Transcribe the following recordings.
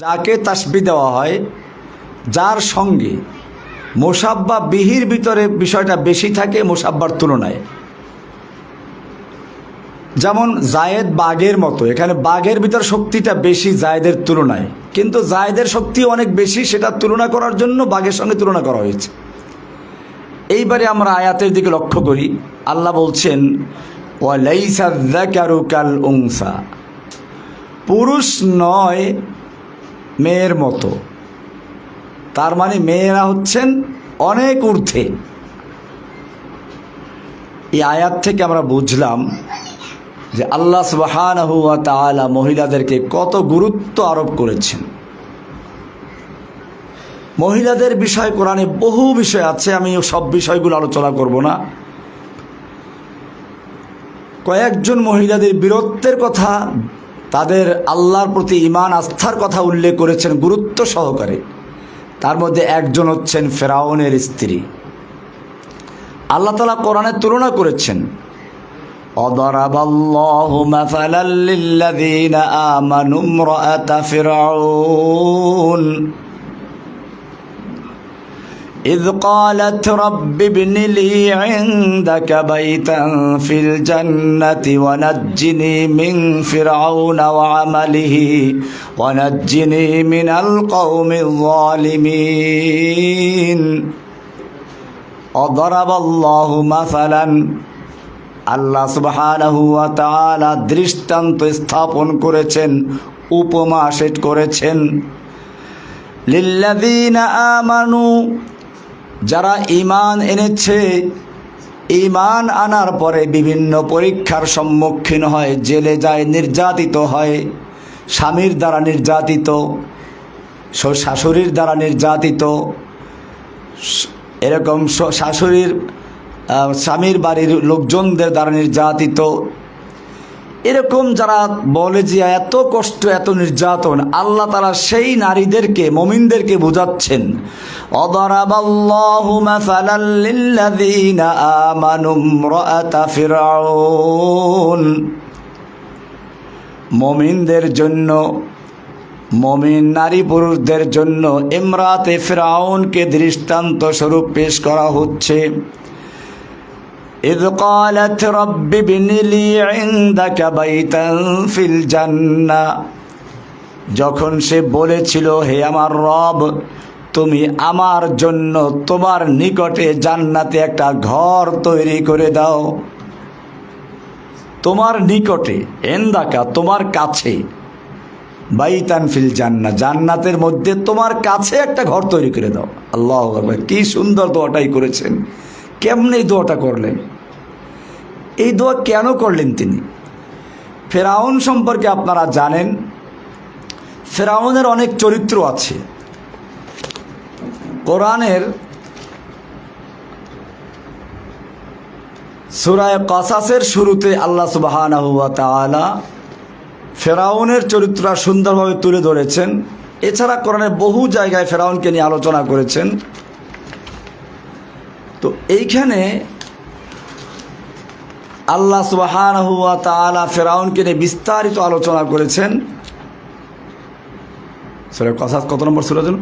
যাকে তাসবিহ দেওয়া হয়, যার সঙ্গে মুসাব্বা বিহির ভিতরে বিষয়টা বেশি থাকে মুসাব্বার তুলনায়। যেমন জায়েদ বাঘের মতো, এখানে বাঘের ভিতর শক্তিটা বেশি জায়েদের তুলনায়, কিন্তু জায়েদের শক্তি অনেক বেশি, সেটা তুলনা করার জন্য বাঘের সঙ্গে তুলনা করা হয়েছে। এইবারে আমরা আয়াতের দিকে লক্ষ্য করি। আল্লাহ বলছেন ওয়ালাইসা যাকারু কাল উনসা, পুরুষ নয় মেয়ের মতো। তার মানে মেয়েরা হচ্ছেন অনেক ঊর্ধ্বে। এই আয়াত থেকে আমরা বুঝলাম যে আল্লাহ সুবহানাহু ওয়া তাআলা মহিলাদেরকে কত গুরুত্ব আরোপ করেছেন। মহিলাদের বিষয় কোরআনে বহু বিষয় আছে, আমি সব বিষয়গুলো আলোচনা করব না। কয়েকজন মহিলাদের বীরত্বের কথা, তাদের আল্লাহর প্রতি ঈমান আস্থার কথা উল্লেখ করেছেন গুরুত্ব সহকারে। তার মধ্যে একজন হচ্ছেন ফেরাউনের স্ত্রী। আল্লাহ তাআলা কোরআনে তুলনা করেছেন, অদরাবাল্লাহু মাসালাল লিল্লাযীনা আমানু ইমরাআতা ফিরআউন إذ قالت رب ابن لي عندك بيتا في الجنة ونجني من فرعون وعمله ونجني من القوم الظالمين وضرب الله مثلا আল্লাহ সুবহানাহু ওয়া তাআলা দৃষ্টান্ত স্থাপন করেছেন, উপমা সেট করেছেন লিল্লাযীনা আমানু, যারা ঈমান এনেছে, ঈমান আনার পরে বিভিন্ন পরীক্ষার সম্মুখীন হয়, জেলে যায়, নির্যাতিত হয়, স্বামীর দ্বারা নির্যাতিত, শাশুড়ির দ্বারা নির্যাতিত, এরকম শাশুড়ির স্বামীর বাড়ির লোকজনদের দ্বারা নির্যাতিত, এরকম যারা বলে যে এত কষ্ট এত নির্যাতন, আল্লাহ তাআলা সেই নারীদেরকে, মুমিনদেরকে বোঝাচ্ছেন। অদরাবাল্লাহু মাসালাল লিল্লাযীনা আমানু ইমরাআতা ফিরআউন, মুমিনদের জন্য, মুমিন নারী পুরুষদের জন্য ইমরাতে ফিরআউনকে দৃষ্টান্ত স্বরূপ পেশ করা হচ্ছে। إذ قالت رب ابن لي عندك بيتا في الجنة, যখন সে বলেছিল, হে আমার রব, তুমি আমার জন্য তোমার নিকটে জান্নাতে একটা ঘর তৈরি করে দাও। তোমার নিকটে, ইনদাকা তোমার কাছে, বাইতান ফিল জান্নাহ জান্নাতের মধ্যে তোমার কাছে একটা ঘর তৈরি করে দাও। আল্লাহু আকবার, কি সুন্দর দোয়াটাই করেছেন। কেমনে এই দোয়াটা করলেন? এই দোয়া কেন করলেন তিনি? ফেরাউন সম্পর্কে আপনারা জানেন, ফেরাউনের অনেক চরিত্র আছে। কোরআনের সূরা কাসাসের শুরুতে আল্লাহ সুবহানাহু ওয়া তাআলা ফেরাউনের চরিত্র সুন্দরভাবে তুলে ধরেছেন। এছাড়া কোরআনের বহু জায়গায় ফেরাউনকে নিয়ে আলোচনা করেছেন। তো এইখানে আল্লাহ সুবহানাহু ওয়া তাআলা ফেরাউনকে নিয়ে বিস্তারিত আলোচনা করেছেন। সূরা কাসাস কত নম্বর সূরা যেন?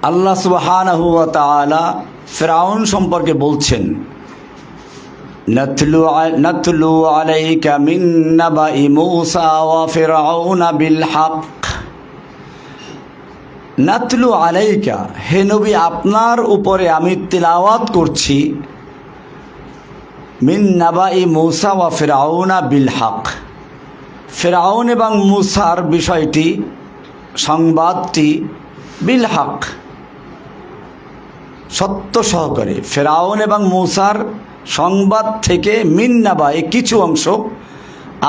আল্লাহ সুবহানাহু ওয়া তাআলা ফিরআউন সম্পর্কে বলছেন, নাতলু আলাইকা মিন নাবাই মূসা ওয়া ফিরআউনা বিল হক। নাতলু আলাইকা, হে নবী আপনার উপরে আমি তিলাওয়াত করছি, মিন নাবাই মূসা ওয়া ফিরআউনা বিল হক, ফিরআউন এবং মূসার বিষয়টি, সংবাদটি, বিল হক সত্য সহকারে। ফিরআউন এবং মূসার সংবাদ থেকে মিন নাবাই কিছু অংশ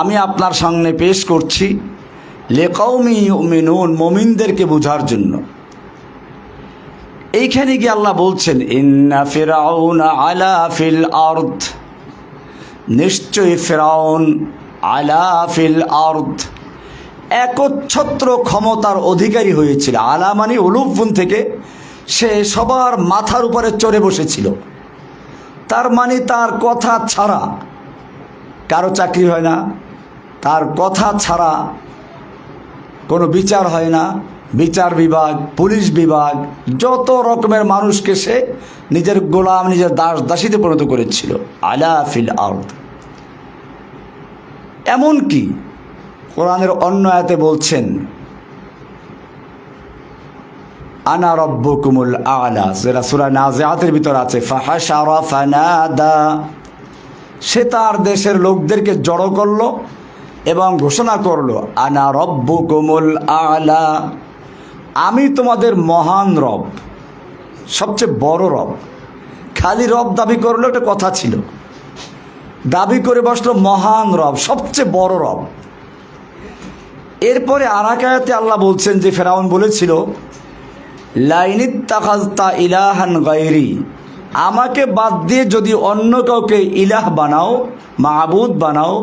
আমি আপনার সামনে পেশ করছি, লিকাউমি ইউমিনুন, মুমিনদেরকে বোঝার জন্য। এইখানে গিয়ে আল্লাহ বলছেন ইন্না ফিরআউনা আলা ফিল আরদ, নিশ্চয়ই ফিরআউন আলা ফিল আরদ একচ্ছত্র ক্ষমতার অধিকারী হয়েছিল। আলা মানে উলুফুন থেকে, সে সবার মাথার উপরে চড়ে বসেছিল। তার মানে তার কথা ছাড়া কারো চাকরি হয় না, তার কথা ছাড়া কোনো বিচার হয় না। বিচার বিভাগ, পুলিশ বিভাগ, যত রকমের মানুষকে সে নিজের গোলাম, নিজের দাস দাসীতে পরিণত করেছিল। আলা ফিল আরদ, এমনকি কোরআনের অন্য আয়াতে বলছেন আনা রব্বুকুমুল আলা, যেটা সূরা নাজিআতের ভিতর আছে, ফাহাশারা ফানাদা, সে তার দেশের লোকদেরকে জড়ো করলো এবং ঘোষণা করলো আনা রব্বুকুমুল আলা, আমি তোমাদের মহান রব, সবচেয়ে বড় রব। খালি রব দাবি করলো একটা কথা ছিল, দাবি করে বসলো মহান রব, সবচেয়ে বড় রব। এরপরে আর এক আয়াতে আল্লাহ বলছেন যে ফেরাউন বলেছিল লাইনিত্তাখাযতা ইলাহান গায়রি, আমাকে বাদ দিয়ে যদি অন্য কাউকে ইলাহ বানাও, মাবুদ বানাও,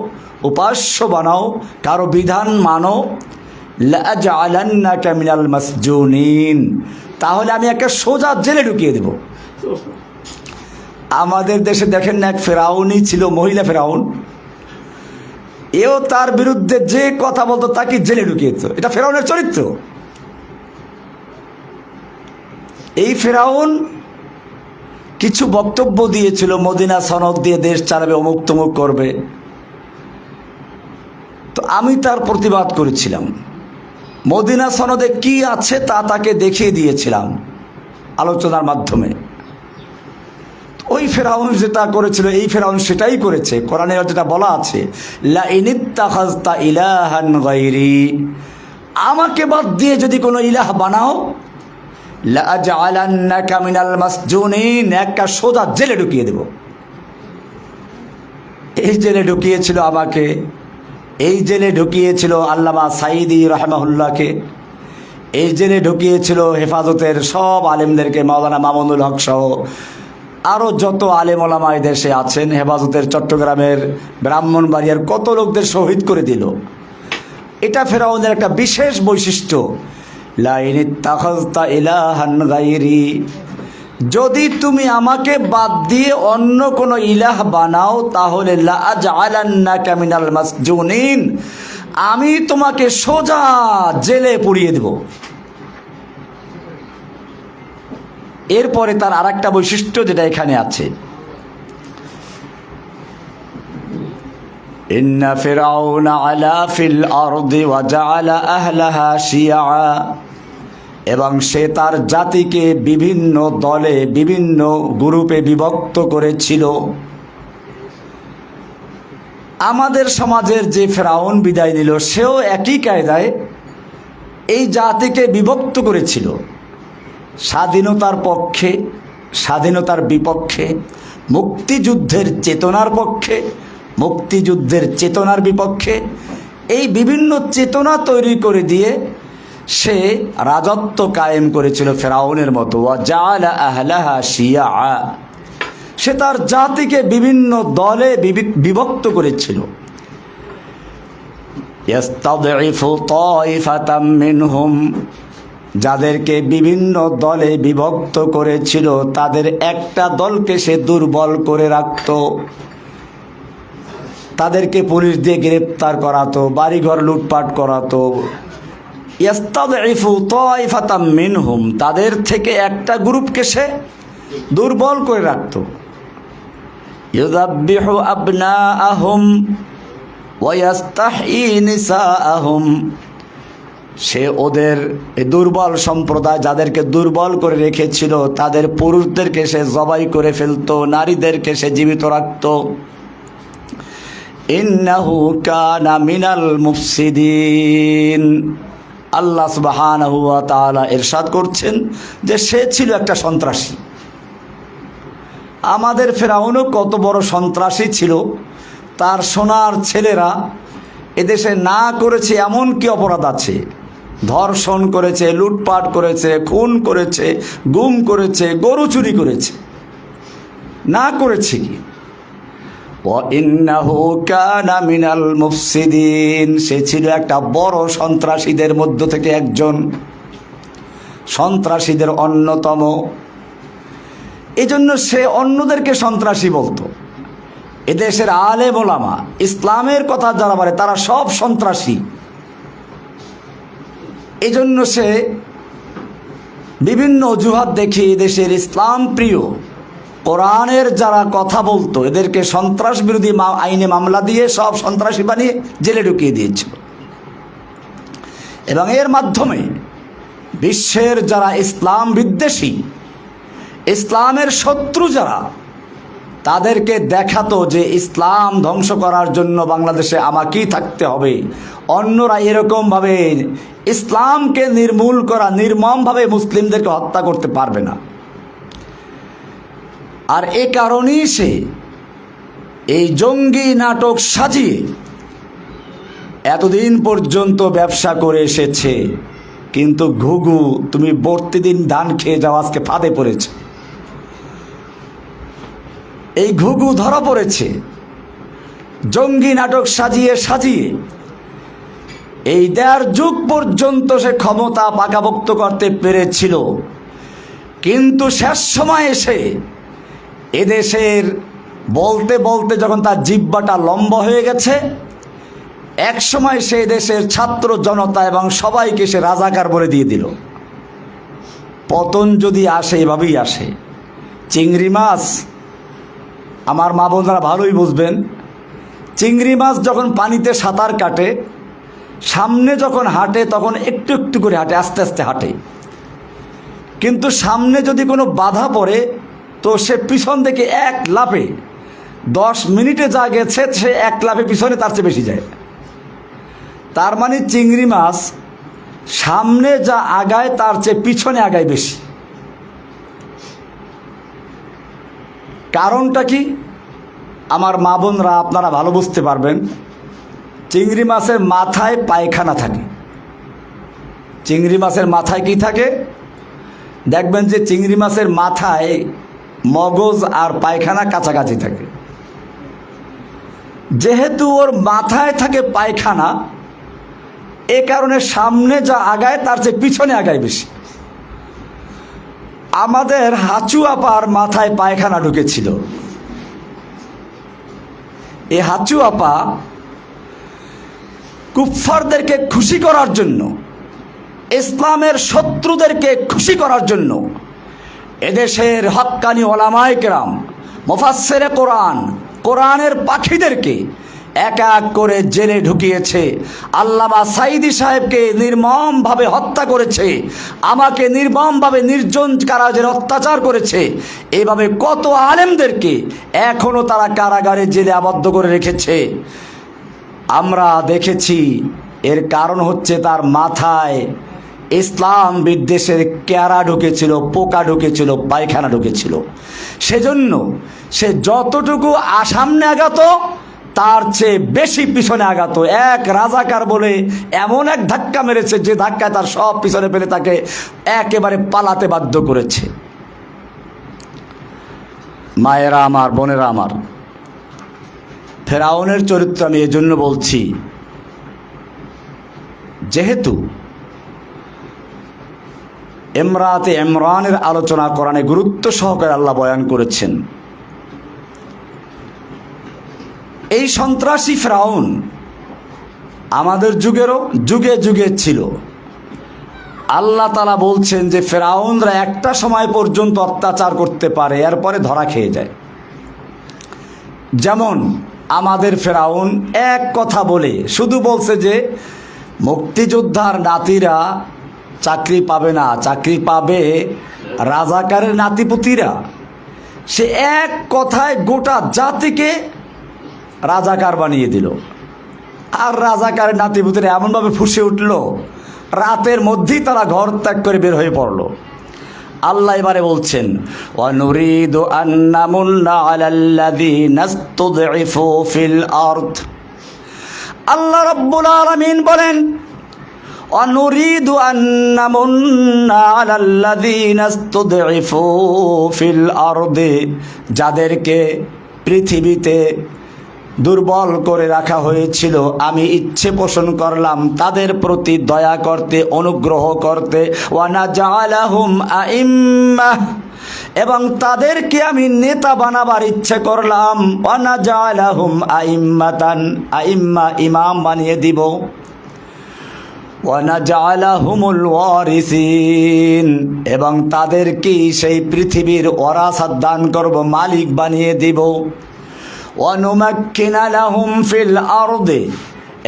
উপাস্য বানাও, কারো বিধান মানো, লাআজআলান্নাকা মিনাল মাসজুনিন, তাহলে আমি একটা সোজা জেলে ঢুকিয়ে দেব। আমাদের দেশে দেখেন না, এক ফেরাউনই ছিল, মহিলা ফেরাউন, এও তার বিরুদ্ধে যে কথা বলতো তাকে জেলে ঢুকিয়ে দিত। এটা ফেরাউনের চরিত্র। এই ফেরাউন কিছু বক্তব্য দিয়েছিল, মদিনা সনদ দিয়ে দেশ চালাবে, অমুক তমুক করবে। তো আমি তার প্রতিবাদ করেছিলাম, মদিনা সনদে কি আছে তা তাকে দেখিয়ে দিয়েছিলাম আলোচনার মাধ্যমে। ওই ফেরাউন যেটা করেছিল, এই ফেরাউন সেটাই করেছে। কোরআনে যেটা বলা আছে লাইনিত্তাখাযতা ইলাহান গায়রি, আমাকে বাদ দিয়ে যদি কোনো ইলাহ বানাও, লাআজআলান্নাকা মিনাল মাসজুনিন, একটা সোজা জেলে ঢুকিয়ে দেব। এই জেলে ঢুকিয়েছিল আমাকে, এই জেলে ঢুকিয়েছিল আল্লামা সাঈদী রাহমাহুল্লাহকে, এই জেলে ঢুকিয়েছিল হেফাজতের সব আলেমদেরকে, মাওলানা মামুনুল হক সহ আরও যত আলেম ওলামা এই দেশে আছেন। হেফাজতের চট্টগ্রামের, ব্রাহ্মণবাড়িয়ার কত লোকদের শহীদ করে দিল। এটা ফেরাউনের একটা বিশেষ বৈশিষ্ট্য। লাইনিত্তাখাযতা ইলাহান গায়রি, যদি তুমি আমাকে বাদ দিয়ে অন্য কোনো ইলাহ বানাও, তাহলে লাআজআলান্নাকা মিনাল মাসজুনিন, আমি তোমাকে সোজা জেলে পুড়িয়ে দেব। এরপরে তার আরেকটা বৈশিষ্ট্য যেটা এখানে আছে, ইন্না ফিরআউনা আলা ফিল আরদি ওয়া জাআলা আহলাহা শিয়া, এবং সে তার জাতিকে বিভিন্ন দলে, বিভিন্ন গ্রুপে বিভক্ত করেছিল। আমাদের সমাজের যে ফেরাউন বিদায় নিল, সেও একই কায়দায় এই জাতিকে বিভক্ত করেছিল, স্বাধীনতার পক্ষে, স্বাধীনতার বিপক্ষে, মুক্তিযুদ্ধের চেতনার পক্ষে, মুক্তিযুদ্ধের চেতনার বিপক্ষে, এই বিভিন্ন চেতনা তৈরি করে দিয়ে সে রাজত্ব কায়েম করেছিল ফেরাউনের মতো। ওয়া জাআলা আহলাহা শিয়া, সে তার জাতিকে বিভিন্ন দলে বিভক্ত করেছিল। ইস্তাদঈফু তাইফাতাম মিনহুম, যাদেরকে বিভিন্ন দলে বিভক্ত করেছিল তাদের একটা দলকে সে দুর্বল করে রাখত, তাদেরকে পুলিশ দিয়ে গ্রেপ্তার করাতো, বাড়িঘর লুটপাট করাতো। ইস্তাদঈফু তাইফাতাম মিনহুম, তাদের থেকে একটা গ্রুপকে সে দুর্বল করে রাখত। ইউযাব্বিহু আবনাআহুম ওয়া ইস্তাহয়ী নিসাআহুম, সে ওদের দুর্বল সম্প্রদায় যাদেরকে দুর্বল করে রেখেছিল তাদের পুরুষদেরকে সে জবাই করে ফেলতো, নারীদেরকে সে জীবিত রাখত। ইন্নাহু কানা মিনাল মুফসিদিন, আল্লাহ সুবহানাহু ওয়া তাআলা ইরশাদ করছেন যে সে ছিল একটা সন্ত্রাসী। আমাদের ফেরাউনও কত বড় সন্ত্রাসী ছিল, তার সোনার ছেলেরা এদেশে না করেছে এমন কি অপরাধ আছে? ধর্ষণ করেছে, লুটপাট করেছে, খুন করেছে, গুম করেছে, গরু চুরি করেছে, না করেছে কি? ওয়াইন্নাহু কানা মিনাল মুফসিদিন, সে ছিল একটা বড় সন্ত্রাসীদের মধ্য থেকে একজন, সন্ত্রাসীদের অন্যতম। এজন্য সে অন্যদেরকে সন্ত্রাসী বলতো। এদেশের আলেম ওলামা ইসলামের কথা যারা বলে তারা সব সন্ত্রাসী। এজন্য সে বিভিন্ন অজুহাত দেখিয়ে দেশের ইসলাম প্রিয় কোরআনের যারা কথা বলতো এদেরকে সন্ত্রাস বিরোধী আইনে মামলা দিয়ে সব সন্ত্রাসী বানিয়ে জেলে ঢুকিয়ে দিয়েছিল। এবং এর মাধ্যমে বিশ্বের যারা ইসলাম বিদ্বেষী, ইসলামের শত্রু যারা, তাদেরকে দেখাতো যে ইসলাম ধ্বংস করার জন্য বাংলাদেশে আমাকেই থাকতে হবে, অন্যরা এরকমভাবে ইসলামকে নির্মূল করা, নির্মমভাবে মুসলিমদেরকে হত্যা করতে পারবে না। আর এ কারণেই সে এই জঙ্গি নাটক সাজিয়ে এতদিন পর্যন্ত ব্যবসা করে এসেছে। কিন্তু ঘুঘু, তুমি প্রতিদিন ধান খেয়ে যাও, আজকে ফাঁদে পড়েছ। এই ঘুঘু ধরা পড়েছে জঙ্গি নাটক সাজিয়ে সাজিয়ে। এই 1.5 যুগ পর্যন্ত সে ক্ষমতা পাকাপোক্ত করতে পেরেছিল, কিন্তু শেষ সময় এসে এদেশের বলতে বলতে যখন তার জিহ্বাটা লম্বা হয়ে গেছে, এক সময় সে দেশের ছাত্র জনতা এবং সবাইকে সে রাজাকার বলে দিয়ে দিল। পতন যদি আসে এভাবেই আসে। চিংড়ি মাছ, আমার মা বোনরা ভালোই বুঝবেন, চিংড়ি মাছ যখন পানিতে সাঁতার কাটে, সামনে যখন হাঁটে তখন একটু একটু করে হাঁটে, আস্তে আস্তে হাঁটে। কিন্তু সামনে যদি কোনো বাধা পড়ে তো সে পিছন থেকে এক লাফে, 10 মিনিটে যা গেছে সে এক লাফে পিছনে তার চেয়ে বেশি যায়। তার মানে চিংড়ি মাছ সামনে যা আগায় তার চেয়ে পিছনে আগায় বেশি। কারণটা কি? আমার মা বোনরা আপনারা ভালো বুঝতে পারবেন। চিংড়ি মাছের মাথায় পায়খানা থাকে। চিংড়ি মাছের মাথায় কি থাকে? দেখবেন যে চিংড়ি মাছের মাথায় মগজ আর পায়খানা কাছাকাছি থাকে। যেহেতু ওর মাথায় থাকে পায়খানা, এ কারণে সামনে যা আগায় তার চেয়ে পিছনে আগায় বেশি। আমাদের হাঁচু আপার মাথায় পায়খানা ঢুকেছিল। এই হাঁচু আপা কুফফারদেরকে খুশি করার জন্য, ইসলামের শত্রুদেরকে খুশি করার জন্য এদেশের হক্কানি ওলামায়ে কেরাম, মুফাসসিরে কোরআন, কোরআনের পাখিদেরকে এক এক করে জেলে ঢুকিয়েছে। আল্লামা সাঈদী সাহেবকে নির্মমভাবে হত্যা করেছে, আমাকে নির্মমভাবে নির্জন কারাগারে অত্যাচার করেছে। এইভাবে কত আলেমদেরকে এখনও তারা কারাগারে জেলে আবদ্ধ করে রেখেছে। আমরা দেখেছি। এর কারণ হচ্ছে তার মাথায় ইসলাম বিদ্বেষের ক্যারা ঢুকেছিল, পোকা ঢুকেছিল, পায়খানা ঢুকেছিল। সেজন্য সে যতটুকু সামনে আগাতো তার চেয়ে বেশি পিছনে আগাতো। এক রাজাকার বলে এমন এক ধাক্কা মেরেছে যে ধাক্কায় তার সব পিছনে ফেলে তাকে একেবারে পালাতে বাধ্য করেছে। মায়েরা আমার, বোনেরা আমার, ফেরাউনের চরিত্র আমি এজন্য বলছি, যেহেতু ইমরাতে ইমরানের আলোচনা কোরআনে গুরুত্ব সহকারে আল্লাহ বয়ান করেছেন। এই সন্ত্রাসী ফেরাউন আমাদের যুগেরও যুগে যুগে ছিল। আল্লাহ তাআলা বলছেন যে ফেরাউনরা একটা সময় পর্যন্ত অত্যাচার করতে পারে, এরপরে ধরা খেয়ে যায়। যেমন আমাদের ফেরাউন এক কথা বলে শুধু বলছে যে মুক্তিযোদ্ধার নাতিরা চাকরি পাবে না, চাকরি পাবে রাজাকারের নাতিপুতিরা। সে এক কথায় গোটা জাতিকে রাজাকার বানিয়ে দিল। আর রাজাকারের নাতিপুতিরা এমনভাবে ফুঁসে উঠল, রাতের মধ্যেই তারা ঘর ত্যাগ করে বের হয়ে পড়ল। আল্লাহ এবারে বলছেন, ওয়ানুরিদু আন নামুন্না আলাল্লাযীনা ইসতুদঈফু ফিল আরদ। আল্লাহ রাব্বুল আলামিন বলেন, অনুরিদু আন্নামুন্না আলাল্লাযীনা ইসতুদঈফু ফিল আরদি, যাদেরকে পৃথিবীতে দুর্বল করে রাখা হয়েছিল, আমি ইচ্ছে পোষণ করলাম তাদের প্রতি দয়া করতে, অনুগ্রহ করতে। ওয়া নাজআলাহুম আইম্মাহ, এবং তাদেরকে আমি নেতা বানাবার ইচ্ছে করলাম। ওয়া নাজআলাহুম আইম্মাতান, আইম্মা ইমাম বানিয়ে দিব। ওয়া নাজআলাহুমুল ওয়ারিসিন, এবং তাদেরকে সেই পৃথিবীর ওয়ারাসাত দান করব, মালিক বানিয়ে দিব। ওয়া নুমাক্কিনা লাহুম ফিল আরদি,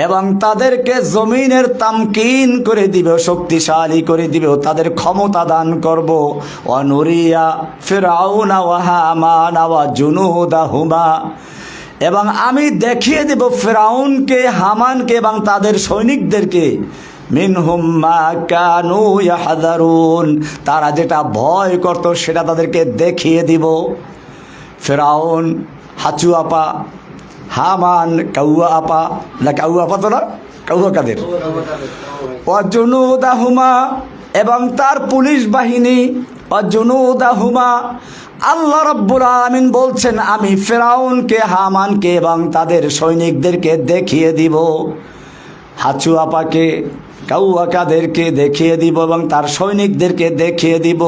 এবং তাদেরকে জমিনের তামকিন করে দিব, শক্তিশালী করে দিব, তাদের ক্ষমতা দান করব। ওয়া নুরিয়া ফিরআউনা ওয়া হামানা ওয়া জুনুদাহুমা, এবং আমি দেখিয়ে দেব ফিরআউনকে, হামানকে এবং তাদের সৈনিকদেরকে, মিনহুম মা কানু ইয়াহযারুন, তারা যেটা ভয় করত সেটা তাদেরকে দেখিয়ে দিব। ফিরআউন হাঁচু আপা, হামান কাউয়া আপা, না কাউয়া আপা তো না, কাউয়া কাদের, অজুনুদাহুমা, এবং তার পুলিশ বাহিনী, অজুনুদাহুমা। আল্লাহ রাব্বুল আলামিন বলছেন, আমি ফিরআউনকে, হামানকে এবং তাদের সৈনিকদেরকে দেখিয়ে দিব, হাঁচু আপাকে, কাউয়া কাদেরকে দেখিয়ে দিব এবং তার সৈনিকদেরকে দেখিয়ে দিব।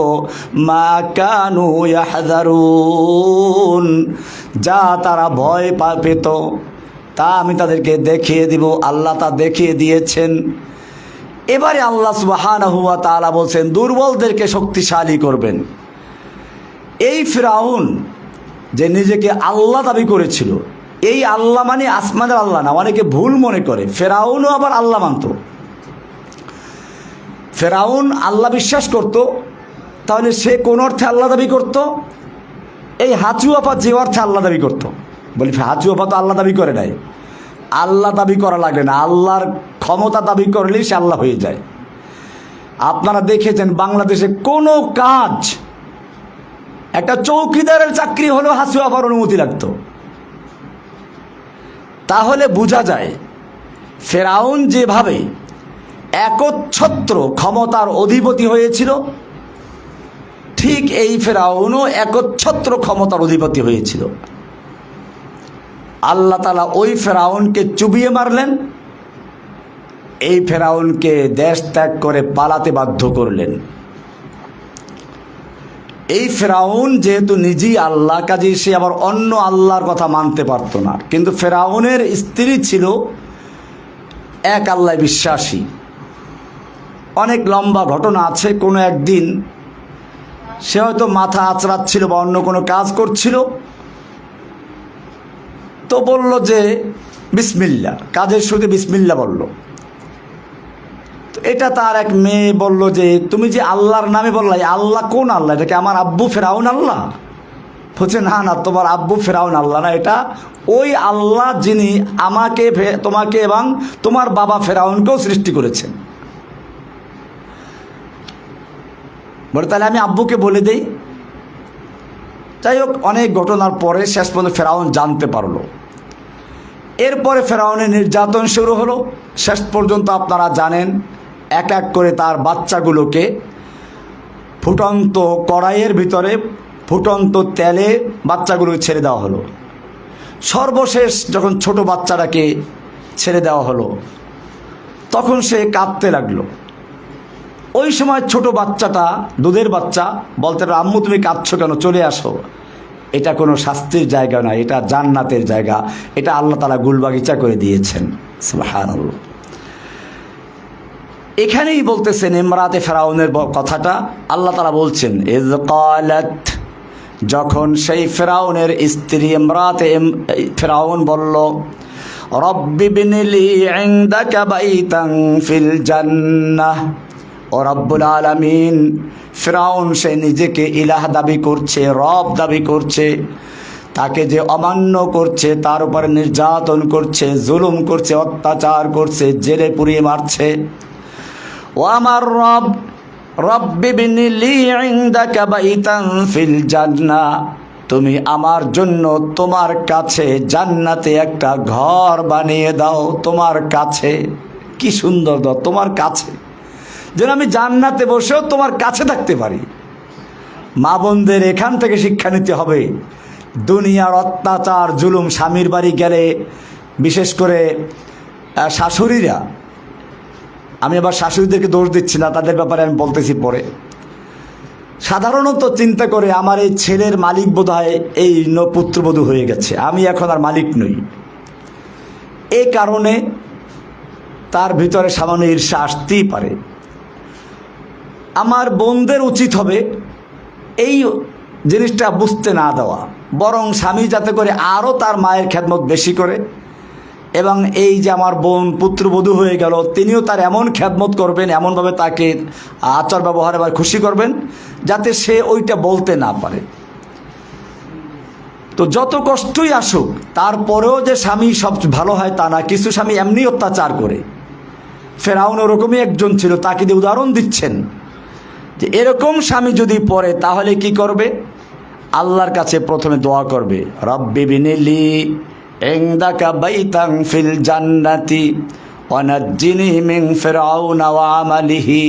মা কানু ইয়াহযারুন, যা তারা ভয় পেত তা আমি তাদেরকে দেখিয়ে দিব। আল্লাহ তা দেখিয়ে দিয়েছেন। এবারে আল্লাহ সুবহানাহু ওয়া তাআলা বলছেন, দুর্বলদেরকে শক্তিশালী করবেন। এই ফিরআউন যে নিজেকে আল্লাহ দাবি করেছিল, এই আল্লাহ মানে আসমানের আল্লাহ না, অনেকে ভুল মনে করে। ফিরআউনও আবার আল্লাহ মানত। ফিরআউন আল্লাহ বিশ্বাস করত, তাহলে সে কোন অর্থে আল্লাহ দাবি করত? এই হাঁচু আপা যে অর্থে আল্লাহ দাবি করত। বলি হাঁচু আপা তো আল্লাহ দাবি করে নাই। আল্লাহ দাবি করা লাগে না, আল্লাহর ক্ষমতা দাবি করলেই সে আল্লাহ হয়ে যায়। আপনারা দেখেছেন বাংলাদেশে কোনো কাজ, একটা চৌকিদারের চাকরি হলেও হাঁচু আপার অনুমতি লাগতো। তাহলে বোঝা যায় ফিরআউন যেভাবে একচ্ছত্র ক্ষমতার অধিপতি হয়েছিল, ঠিক এই ফিরআউনও একচ্ছত্র ক্ষমতার অধিপতি হয়েছিল। আল্লাহ তাআলা ওই ফিরআউনকে চুবিয়ে মারলেন, এই ফিরআউনকে দেশ ত্যাগ করে পালাতে বাধ্য করলেন। এই ফিরআউন যেহেতু নিজেই আল্লাহ, কাজেই সে আবার অন্য আল্লাহর কথা মানতে পারতো না। কিন্তু ফিরআউনের স্ত্রী ছিল এক আল্লাহ বিশ্বাসী। অনেক লম্বা ঘটনা আছে। কোনো একদিন সে হয়তো মাথা আঁচড়াচ্ছিল বা অন্য কোনো কাজ করছিল, তো বলল যে বিসমিল্লাহ, কাজের শুরুতে বিসমিল্লাহ বলল। তো এটা তার এক মেয়ে বলল যে তুমি যে আল্লাহর নামে বললা, আল্লাহ কোন আল্লাহ? এটা কি আমার আব্বু ফিরআউন আল্লাহ? বলছে না না, তোমার আব্বু ফিরআউন আল্লাহ না, এটা ওই আল্লাহ যিনি আমাকে, তোমাকে এবং তোমার বাবা ফিরআউনকেও সৃষ্টি করেছেন। বলে তাহলে আমি আব্বুকে বলে দেই। যাই হোক, অনেক ঘটনার পরে শেষ পর্যন্ত ফিরআউন জানতে পারলো। এরপরে ফিরআউনের নির্যাতন শুরু হলো। শেষ পর্যন্ত আপনারা জানেন, এক এক করে তার বাচ্চাগুলোকে ফুটন্ত কড়াইয়ের ভিতরে ফুটন্ত তেলে বাচ্চাগুলোকে ছেড়ে দেওয়া হলো। সর্বশেষ যখন ছোট বাচ্চাটাকে ছেড়ে দেওয়া হলো, তখন সে কাঁদতে লাগলো। ওই সময় ছোট বাচ্চাটা, দুধের বাচ্চা, বলতে আম্মু তুমি কাঁদছো কেন, চলে আসো, এটা কোনো শাস্তির জায়গা না, এটা জান্নাতের জায়গা, এটা আল্লাহ তাআলা গুলবাগিচা করে দিয়েছেন। সুবহানাল্লাহ। এখানেই বলতেছেন ইমরাতে ফিরআউনের কথাটা। আল্লাহ তাআলা বলছেন, ইয ক্বালাত, যখন সেই ফিরআউনের স্ত্রী ইমরাতে ফিরআউন বলল, রব্বি বিনিলি ইনদাকা বাইতান ফিল জান্নাহ। ও রব্বুল আলামিন, ফিরআউন সে নিজেকে ইলাহ দাবি করছে, রব দাবি করছে, তাকে যে অমান্য করছে, তার উপরে নির্যাতন করছে, জুলুম করছে, অত্যাচার করছে, জেলে পুড়িয়ে মারছে। ও আমার রব, রব্বি বিনিলি ইনদাকা বাইতান ফিল জান্নাহ, তুমি আমার জন্য তোমার কাছে জান্নাতে একটা ঘর বানিয়ে দাও, তোমার কাছে। কি সুন্দর দাও, তোমার কাছে, যেন আমি জান্নাতে বসেও তোমার কাছে থাকতে পারি। মা বোনদের এখান থেকে শিক্ষা নিতে হবে, দুনিয়ার অত্যাচার জুলুম, স্বামীর বাড়ি গেলে বিশেষ করে শাশুড়িরা, আমি আবার শাশুড়িদেরকে দোষ দিচ্ছি না, তাদের ব্যাপারে আমি বলতেছি পরে, সাধারণত চিন্তা করে আমার এই ছেলের মালিক বোধহয় এই পুত্রবধূ হয়ে গেছে, আমি এখন আর মালিক নই। এই কারণে তার ভিতরে সামান্য ঈর্ষা আসতেই পারে। আমার বোনদের উচিত হবে এই জিনিসটা বুঝতে না দেওয়া, বরং স্বামী যাতে করে আরও তার মায়ের খেদমত বেশি করে, এবং এই যে আমার বোন পুত্রবধূ হয়ে গেল, তিনিও তার এমন খেদমত করবেন, এমনভাবে তাকে আচার ব্যবহারে আবার খুশি করবেন যাতে সে ওইটা বলতে না পারে। তো যত কষ্টই আসুক, তারপরেও যে স্বামী সব ভালো হয় তা না, কিছু স্বামী এমনি অত্যাচার করে। ফেরাউন ওরকমই একজন ছিল, তাকে দিয়ে উদাহরণ দিচ্ছেন যে এরকম স্বামী যদি পড়ে তাহলে কি করবে? আল্লাহর কাছে প্রথমে দোয়া করবে, রব্বি বিনিলি ইনদাকা বাইতান ফিল জান্নাতি ওয়ানাজ্জিনি মিন ফিরআউনা ওয়া আমালিহি।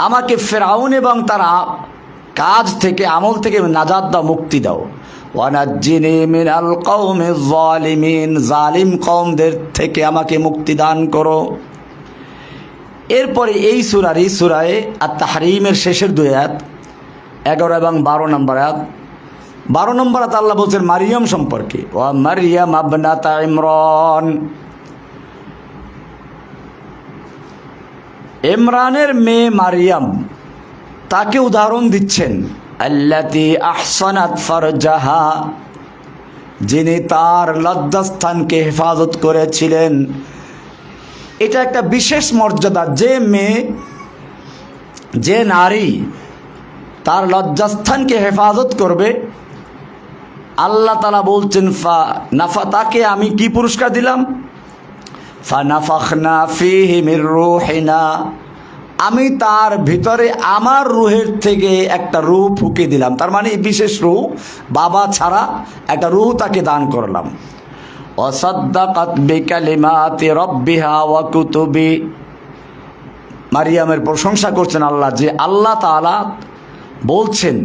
আমাকে ফেরাউন এবং তার কাজ থেকে, আমল থেকে নাজাত দাও, মুক্তি দাও। ওয়ানাজ্জিনি মিনাল কওমিজ যালিমিন, জালিম কওমদের থেকে আমাকে মুক্তি দান করো। এরপরে এই সূরায় আত-তাহরীমের শেষের 2 আয়াত 11 এবং 12 নম্বর আয়াত। 12 নম্বর আয়াত আল্লাহ বলছেন মারিয়াম সম্পর্কে, ওয়া মারিয়াম ইবনাতা ইমরান, ইমরানের মেয়ে মারিয়াম, তাকে উদাহরণ দিচ্ছেন, আল্লাতী আহসানাত ফারজাহা, যিনি তার লজ্জাস্থানকে হেফাজত করেছিলেন। এটা একটা বিশেষ মর্যাদা, যে মেয়ে, যে নারী তার লজ্জাস্থানকে হেফাজত করবে, আল্লাহ তাআলা বলছেন তাকে আমি কি পুরস্কার দিলাম? ফানাফাখনা ফীহি মির রূহিনা, আমি তার ভিতরে আমার রূহের থেকে একটা রূহ ফুঁকে দিলাম। তার মানে বিশেষ রূহ, বাবা ছাড়া একটা রূহ তাকে দান করলাম। ওয়াসাদ্দাকাত বিকালিমাতি রাব্বিহা ওয়া কুতুবি, মারিয়ামের প্রশংসা করছেন আল্লাহ, যে আল্লাহ তাআলা বলছেন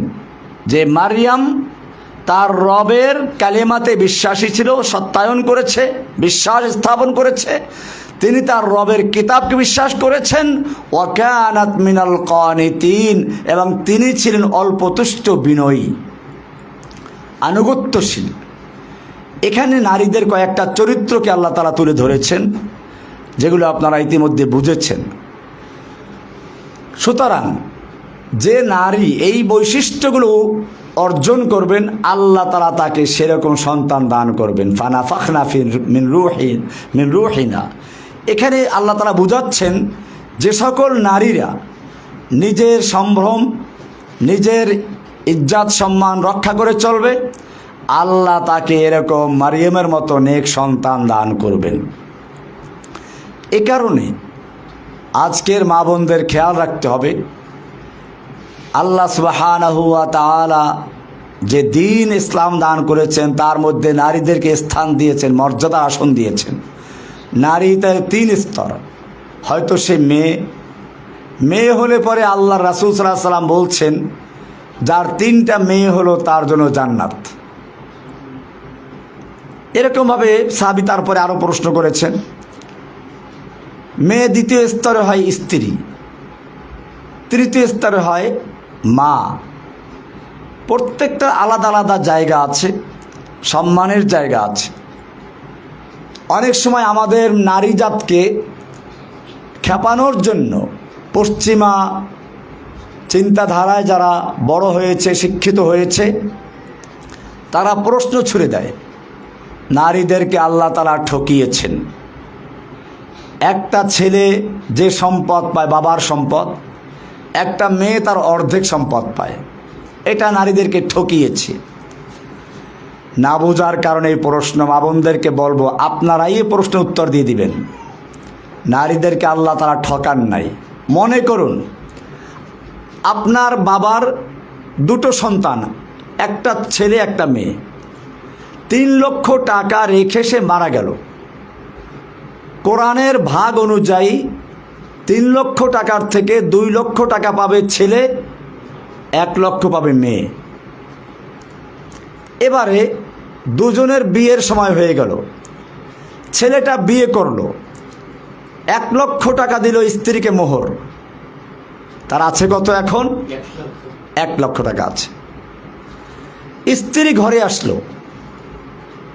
যে মারিয়াম তার রবের কালিমাতে বিশ্বাসী ছিল, সত্যায়ন করেছে, বিশ্বাস স্থাপন করেছে। তিনি তার রবের কিতাবকে বিশ্বাস করেছেন। ওয়া কানাত মিনাল কানিতিন, এবং তিনি ছিলেন অল্পতুষ্ট, বিনয়ী, আনুগত্যশীল। এখানে নারীদের কয়েকটা চরিত্রকে আল্লাহ তাআলা তুলে ধরেছেন, যেগুলো আপনারা ইতিমধ্যে বুঝেছেন। সুতরাং যে নারী এই বৈশিষ্ট্যগুলো অর্জন করবেন, আল্লাহ তাআলা তাকে সেরকম সন্তান দান করবেন। ফানাফাখনা মিন রূহিনা, এখানে আল্লাহ তাআলা বুঝাচ্ছেন যে সকল নারীরা নিজের সম্ভ্রম, নিজের ইজ্জত সম্মান রক্ষা করে চলবে, আল্লাহ তাকে এরকম মারিয়ামের মতো নেক সন্তান দান করবেন। এ কারণে আজকের মা বোনদের খেয়াল রাখতে হবে, আল্লাহ সুবহানাহু ওয়া তাআলা যে দ্বীন ইসলাম দান করেছেন তার মধ্যে নারীদেরকে স্থান দিয়েছেন, মর্যাদা আসন দিয়েছেন। নারী তার 3 স্তর। হয়তো সে মেয়ে হলে পরে আল্লাহ রাসূল সাল্লাল্লাহু আলাইহি ওয়াসাল্লাম বলছেন যার 3টা মেয়ে হলো তার জন্য জান্নাত। এরকমভাবে সাহাবী তারপরে আরও প্রশ্ন করেছেন। মেয়ে 2য় স্তরে হয় স্ত্রী, 3য় স্তরে হয় মা। প্রত্যেকটা আলাদা আলাদা জায়গা আছে, সম্মানের জায়গা আছে। অনেক সময় আমাদের নারী জাতকে খেপানোর জন্য পশ্চিমা চিন্তাধারায় যারা বড় হয়েছে, শিক্ষিত হয়েছে, তারা প্রশ্ন ছুড়ে দেয়, নারীদেরকে আল্লাহ তাআলা ঠকিয়েছেন। একটা ছেলে যে সম্পদ পায়, বাবার সম্পদ, একটা মেয়ে তার অর্ধেক সম্পদ পায়। এটা নারীদেরকে ঠকিয়েছে। না বোঝার কারণে এই প্রশ্ন, মা বোনদেরকে বলবো আপনারাই এই প্রশ্নের উত্তর দিয়ে দিবেন। নারীদেরকে আল্লাহ তাআলা ঠকান নাই। মনে করুন আপনার বাবার 2টো সন্তান, একটা ছেলে একটা মেয়ে, 3 লক্ষ টাকা রেখে সে মারা গেল। কোরআনের ভাগ অনুযায়ী 3 লক্ষ টাকার থেকে 2 লক্ষ টাকা পাবে ছেলে, 1 লক্ষ পাবে মেয়ে। এবারে দুজনের বিয়ের সময় হয়ে গেল, ছেলেটা বিয়ে করলো, 1 লক্ষ টাকা দিল স্ত্রীকে মোহর, তার আছে কত এখন? 1 লক্ষ টাকা আছে। স্ত্রী ঘরে আসলো,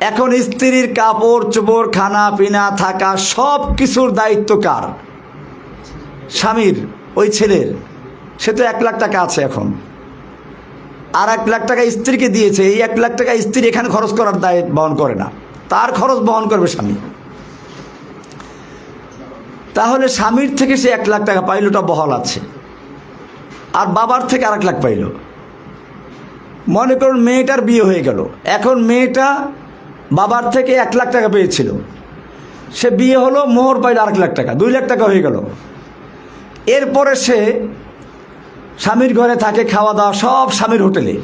এখন স্ত্রীর কাপড় চোপড়, খানা পিনা, থাকা সব কিছুর দায়িত্ব কার? স্বামীর, ওই ছেলের। সে তো 1 লাখ টাকা আছে এখন, আর 1 লাখ টাকা স্ত্রীকে দিয়েছে। এই 1 লাখ টাকা স্ত্রী এখানে খরচ করার দায়িত্ব বহন করে না, তার খরচ বহন করবে স্বামী। তাহলে স্বামীর থেকে সে 1 লাখ টাকা পাইল, ওটা বহাল আছে, আর বাবার থেকে আর 1 লাখ পাইল। মনে করুন মেয়েটার বিয়ে হয়ে গেল, এখন মেয়েটা বাবার থেকে 1 লাখ টাকা পেয়েছিল, সে বিয়ে হলো, মোহর পাইল 1 লাখ টাকা, 2 লাখ টাকা হয়ে গেল। এরপরে সে স্বামীর ঘরে থাকে, খাওয়া দাওয়া সব স্বামীর হোটেলে,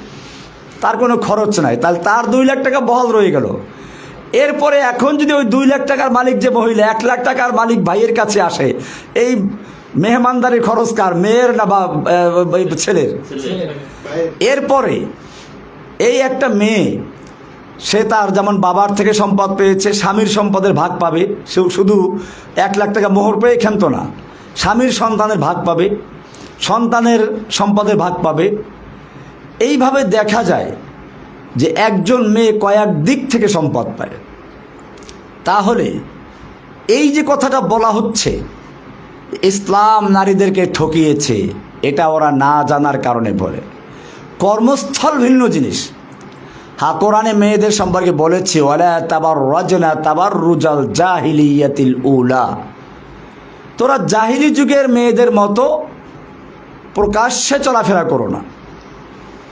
তার কোনো খরচ নাই, তাহলে তার 2 লাখ টাকা বহাল রয়ে গেল। এরপরে এখন যদি ওই 2 লাখ টাকার মালিক যে মহিলা, 1 লাখ টাকার মালিক ভাইয়ের কাছে আসে, এই মেহমানদারির খরচ কার? মেয়ের না বা ছেলের? এরপরে এই একটা মেয়ে, সে তার যেমন বাবার থেকে সম্পদ পেয়েছে, স্বামীর সম্পদের ভাগ পাবে। সে শুধু 1 লাখ টাকা মোহর পেয়ে ক্ষান্ত না, স্বামীর সন্তানের ভাগ পাবে, সন্তানের সম্পদের ভাগ পাবে। এইভাবে দেখা যায় যে একজন মেয়ে কয়েক দিক থেকে সম্পদ পায়। তাহলে এই যে কথাটা বলা হচ্ছে ইসলাম নারীদেরকে ঠকিয়েছে, এটা ওরা না জানার কারণে বলে। কর্মস্থল ভিন্ন জিনিস। হ্যাঁ, কোরআনে মেয়েদের সম্পর্কে বলেছে, ওয়ালা তাবাররাজনা তাবাররুজাল জাহিলিয়াতিল উলা, তোরা জাহিলি যুগের মেয়েদের মতো প্রকাশ্যে চলাফেরা করো না।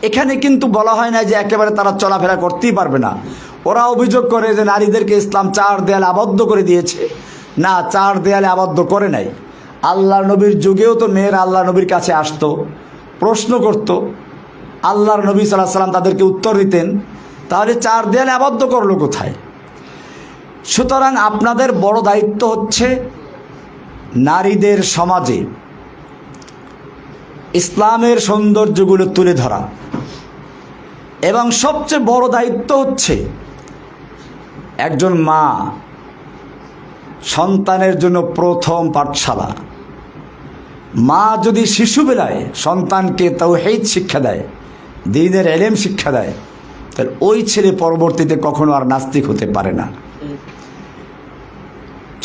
এখানে কিন্তু বলা হয় না যে একেবারে তারা চলাফেরা করতেই পারবে না। ওরা অভিযোগ করে যে নারীদেরকে ইসলাম 4 দেয়ালে আবদ্ধ করে দিয়েছে। না, 4 দেয়ালে আবদ্ধ করে নাই। আল্লাহ নবীর যুগেও তো মেয়েরা আল্লাহ নবীর কাছে আসতো, প্রশ্ন করত, আল্লাহর নবী সাল্লাল্লাহু আলাইহি ওয়াসাল্লাম তাদেরকে উত্তর দিতেন। তাহলে 4 দেয়ালে আবদ্ধ করলো কোথায়? সুতরাং আপনাদের বড় দায়িত্ব হচ্ছে নারীদের সমাজে ইসলামের সৌন্দর্যগুলো তুলে ধরা, এবং সবচেয়ে বড় দায়িত্ব হচ্ছে একজন মা সন্তানের জন্য প্রথম পাঠশালা। মা যদি শিশুবেলায় সন্তানকে তাওহীদ শিক্ষা দেয়, দ্বীনের ইলম শিক্ষা দেয়, তাহলে ওই ছেলে পরবর্তীতে কখনো আর নাস্তিক হতে পারে না।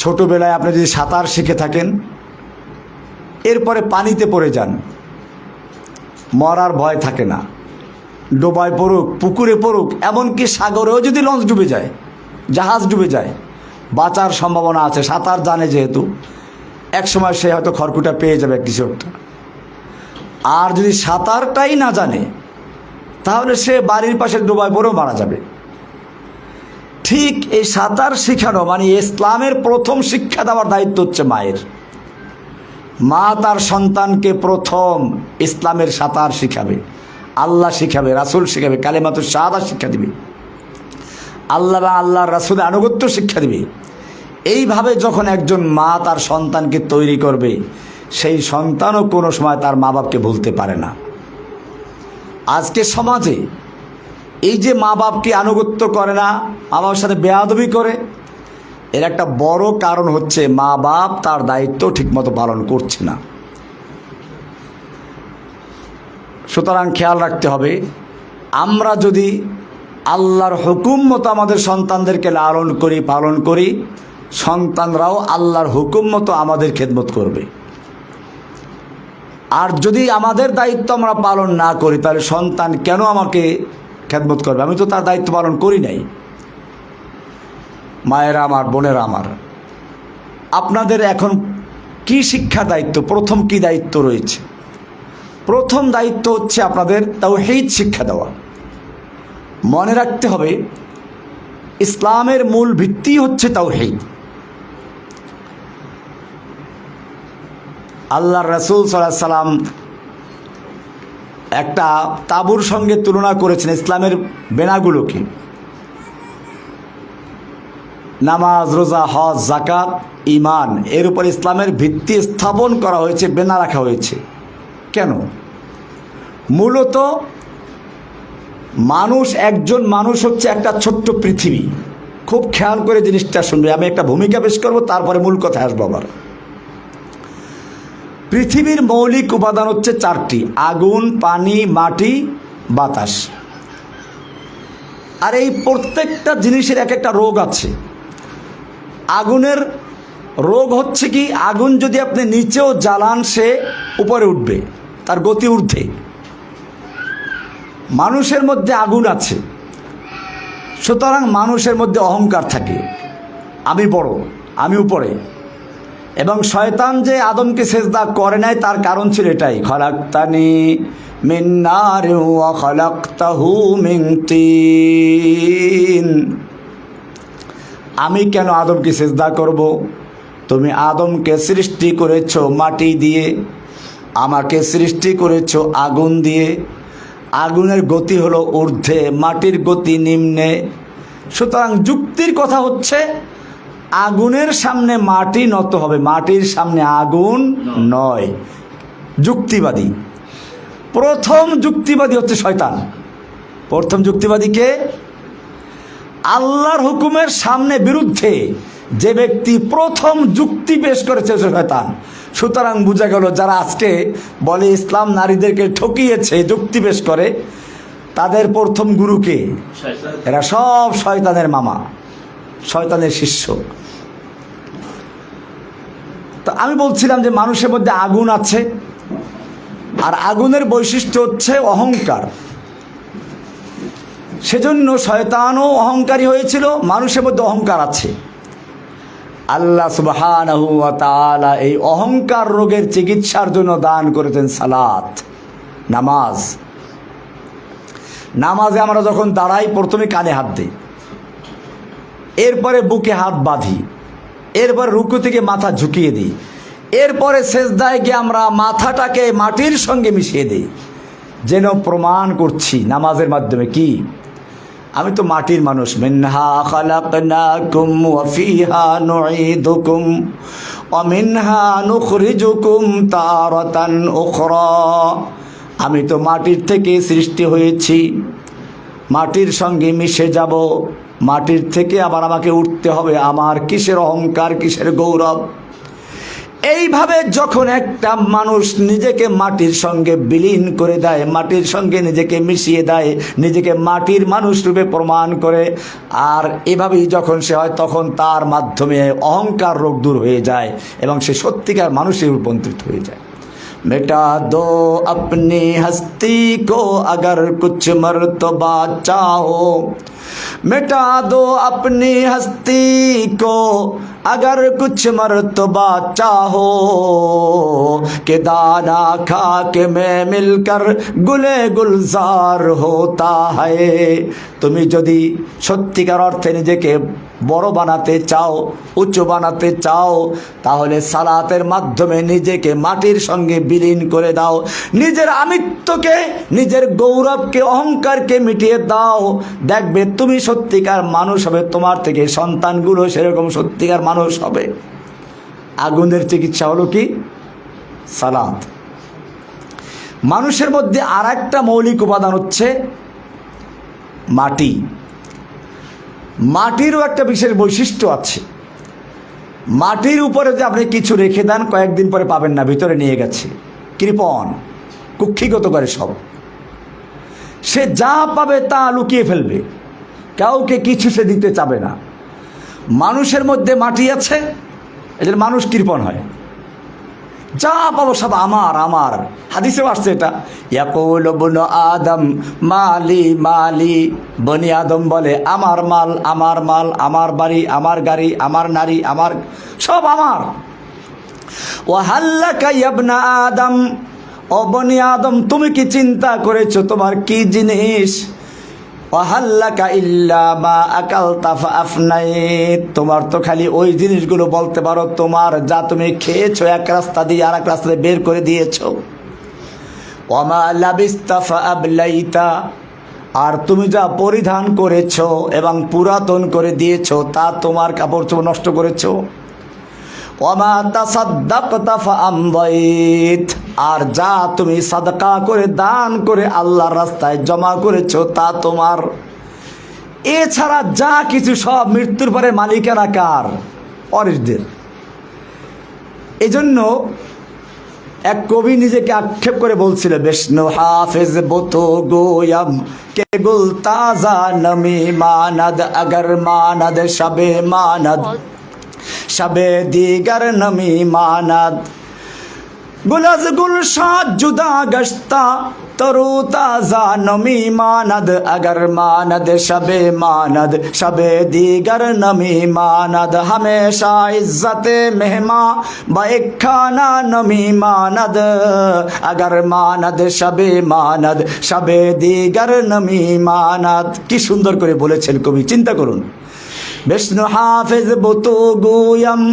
ছোটবেলায় আপনি যদি সাঁতার শিখে থাকেন, এরপরে পানিতে পড়ে যান, মরার ভয় থাকে না। ডোবায় পড়ুক, পুকুরে পড়ুক, এমনকি সাগরেও যদি লঞ্চ ডুবে যায়, জাহাজ ডুবে যায়, বাঁচার সম্ভাবনা আছে। সাঁতার জানে যেহেতু, একসময় সে হয়তো খড়কুটা পেয়ে যাবে কিছু একটা। আর যদি সাঁতারটাই না জানে, তাহলে সে বাড়ির পাশে ডোবায় পড়েও মারা যাবে। ঠিক এই সাঁতার শেখানো মানে ইসলামের প্রথম শিক্ষা দেওয়ার দায়িত্ব হচ্ছে মায়ের। মা তার সন্তানকে প্রথম ইসলামের সাঁতার শিখাবে, আল্লাহ শিখাবে, রাসূল শিখাবে, কালেমাতুশ শাহাদাত শিক্ষা দিবে, আল্লাহ বা আল্লাহর রাসূলের আনুগত্য শিক্ষা দিবে। এইভাবে যখন একজন মা তার সন্তানকে তৈরি করবে, সেই সন্তানও কোনো সময় তার মা বাপকে ভুলতে পারে না। আজকে সমাজে এই যে মা বাপকে আনুগত্য করে না, মা বাবার সাথে বেয়াদবি করে, এর একটা বড় কারণ হচ্ছে মা বাপ তার দায়িত্ব ঠিকমতো পালন করছে না। সুতরাং খেয়াল রাখতে হবে, আমরা যদি আল্লাহর হুকুম মতো আমাদের সন্তানদেরকে লালন করি, পালন করি, সন্তানরাও আল্লাহর হুকুম মতো আমাদের খেদমত করবে। আর যদি আমাদের দায়িত্ব আমরা পালন না করি, তাহলে সন্তান কেন আমাকে খেদমত করবে? আমি তো তার দায়িত্ব পালন করি নাই। মায়েরা আমার, বোনেরা আমার, আপনাদের এখন কি শিক্ষা দায়িত্ব? প্রথম কি দায়িত্ব রয়েছে? প্রথম দায়িত্ব হচ্ছে আপনাদের তাওহীদ শিক্ষা দেওয়া। মনে রাখতে হবে, ইসলামের মূল ভিত্তি হচ্ছে তাওহীদ। আল্লাহর রাসূল সাল্লাল্লাহু আলাইহি সাল্লাম একটা তাঁবুর সঙ্গে তুলনা করেছেন ইসলামের বেনাগুলোকে। নামাজ, রোজা, হজ, জাকাত, ঈমান, এর উপর ইসলামের ভিত্তি স্থাপন করা হয়েছে, বেনা রাখা হয়েছে। কেন? মূলত মানুষ, একজন মানুষ হচ্ছে একটা ছোট্ট পৃথিবী। খুব খেয়াল করে জিনিসটা শুনবে, আমি একটা ভূমিকা পেশ করবো, তারপরে মূল কথা আসবো আবার। পৃথিবীর মৌলিক উপাদান হচ্ছে চারটি: আগুন, পানি, মাটি, বাতাস। আর এই প্রত্যেকটা জিনিসের এক একটা রোগ আছে। আগুনের রোগ হচ্ছে কি, আগুন যদি আপনি নিচেও জ্বালান সে উপরে উঠবে, তার গতি ঊর্ধ্বে। মানুষের মধ্যে আগুন আছে, সুতরাং মানুষের মধ্যে অহংকার থাকে, আমি বড়, আমি উপরে। এবং শয়তান যে আদমকে সেজদা করে নাই তার কারণ ছিল এটাই, খলাকতানি মিন নারিন ওয়া খলাকতাহু মিন তিন। আমি কেন আদমকে সেজদা করব? তুমি আদমকে সৃষ্টি করেছো মাটি দিয়ে, আমাকে সৃষ্টি করেছো আগুন দিয়ে। আগুনের গতি হলো ঊর্ধ্বে, মাটির গতি নিম্নে। সুতরাং যুক্তির কথা হচ্ছে আগুনের সামনে মাটি নত হবে, মাটির সামনে আগুন নয়। যুক্তিবাদী, প্রথম যুক্তিবাদী হচ্ছে শয়তান। প্রথম যুক্তিবাদীকে আল্লাহর হুকুমের সামনে বিরুদ্ধে যে ব্যক্তি প্রথম যুক্তি পেশ করেছে শয়তান। সুতরাং বোঝা গেল যারা আজকে বলে ইসলাম নারীদেরকে ঠকিয়েছে, যুক্তি পেশ করে, তাদের প্রথম গুরুকে, এরা সব শয়তানের মামা, শয়তানের শিষ্য। তো আমি বলছিলাম যে মানুষের মধ্যে আগুন আছে, আর আগুনের বৈশিষ্ট্য হচ্ছে অহংকার। সেজন্য শয়তানও অহংকারী হয়েছিল, মানুষের মধ্যে অহংকার আছে। আল্লাহ সুবহানাহু ওয়া তাআলা এই অহংকার রোগের চিকিৎসার জন্য দান করেছেন সালাত, নামাজ। নামাজে আমরা যখন দাঁড়াই প্রথমে কানে হাত দিই, এরপরে বুকে হাত বাঁধি, এরপর রুকু থেকে মাথা ঝুঁকিয়ে দিই, এরপরে সেজদায় গিয়ে আমরা মাথাটাকে মাটির সঙ্গে মিশিয়ে দিই, যেন প্রমাণ করছি নামাজের মাধ্যমে কি আমি তো মাটির মানুষ। মিনহা খালাকনাকুম ওয়া ফিহা নুঈদুকুম ওয়া মিনহা নুখরিজুকুম তারাতান উখরা। আমি তো মাটির থেকে সৃষ্টি হয়েছি, মাটির সঙ্গে মিশে যাব, মাটির থেকে আবার আমাকে উঠতে হবে। আমার কিসের অহংকার, কিসের গৌরব? এইভাবে যখন একটা মানুষ নিজেকে মাটির সঙ্গে বিলীন করে দেয়, মাটির সঙ্গে নিজেকে মিশিয়ে দেয়, নিজেকে মাটির মানুষ রূপে প্রমাণ করে, আর এভাবেই যখন সে হয়, তখন তার মাধ্যমে অহংকার রোগ দূর হয়ে যায় এবং সে সত্যিকার মানুষে রূপান্তরিত হয়ে যায়। मिटा दो अपनी हस्ती को अगर कुछ मर्तबा चाहो, मिटा दो अपनी हस्ती को अगर कुछ मर्तबा चाहो, कि दाना खाक में मिलकर गुले गुलजार होता है। তুমি যদি সত্যিকার অর্থে নিজেকে বড় বানাতে চাও, উঁচু বানাতে চাও, তাহলে সালাতের মাধ্যমে নিজেকে মাটির সঙ্গে বিলীন করে দাও, নিজের আমিত্বকে, নিজের গৌরবকে, অহংকারকে মিটিয়ে দাও। দেখবে তুমি সত্যিকার মানুষ হবে, তোমার থেকে সন্তানগুলো সেরকম সত্যিকার মানুষ হবে। আগুনের চিকিৎসা হলো কি? সালাত। মানুষের মধ্যে আর একটা মৌলিক উপাদান হচ্ছে মাটি। মাটিরও একটা বিশেষ বৈশিষ্ট্য আছে। মাটির উপরে যে আপনি কিছু রেখে দেন, কয়েকদিন পরে পাবেন না, ভিতরে নিয়ে গেছে, কৃপণ, কুক্ষিগত করে সব। সে যা পাবে তা লুকিয়ে ফেলবে, কাউকে কিছু সে দিতে চাবে না। মানুষের মধ্যে মাটি আছে, এদের মানুষ কৃপণ হয়, যা পাবো সব আমার আমার। হাদিসেও আসছে এটা, ইয়াকুল ইবনু আদম মালি মালি। বনি আদম বলে আমার মাল আমার মাল, আমার বাড়ি আমার গাড়ি, আমার নারী আমার, সব আমার। ওয়া হাল্লাকা ইবনা আদম, ও বনি আদম তুমি কি চিন্তা করেছো তোমার কি জিনিস? ওয়াহাল্লাকা ইল্লা মা আকালতা ফাআফনাইত, তোমার তো খালি ওই জিনিসগুলো বলতে পারো তোমার, যা তুমি খেয়েছো এক রাস্তা দিয়ে আর এক রাস্তায় বের করে দিয়েছো। ওয়ামা লাবিস্তা ফাআবলাইতা, আর তুমি যা পরিধান করেছো এবং পুরাতন করে দিয়েছো তা তোমার কাপড় চোপড় নষ্ট করেছো। ওয়ামা তাসাদ্দাকতা ফাআমদাইত, আর যা তুমি সাদকা করে দান করে আল্লাহর রাস্তায় জমা করেছো তা তোমার। এছাড়া যা কিছু সব মৃত্যুর পরে মালিকানা কার? অরিসদের। এজন্য এক কবি নিজেকে আক্ষেপ করে বলছিল, বিষ্ণু হাফেজ বতো গোয়াম কে গুল তাজা নমি মানদ, আগর মানদ শবে মানদ শবে দিগার নমি মানদ। গুলজ গুলশাদ জুদা গশতা তরু তাজা নমি মানদ, আগর মানদ শবে মানদ শবে দিগার নমি মানদ। হমেশা ইজ্জতে মেহমা বাইখানা নমি মানদ, আগর মানদ শবে মানদ শবে দিগার নমি মানদ। কি সুন্দর করে বলেছেন কবি, চিন্তা করুন। বিষ্ণু হাফেজ বতু গুয়াম,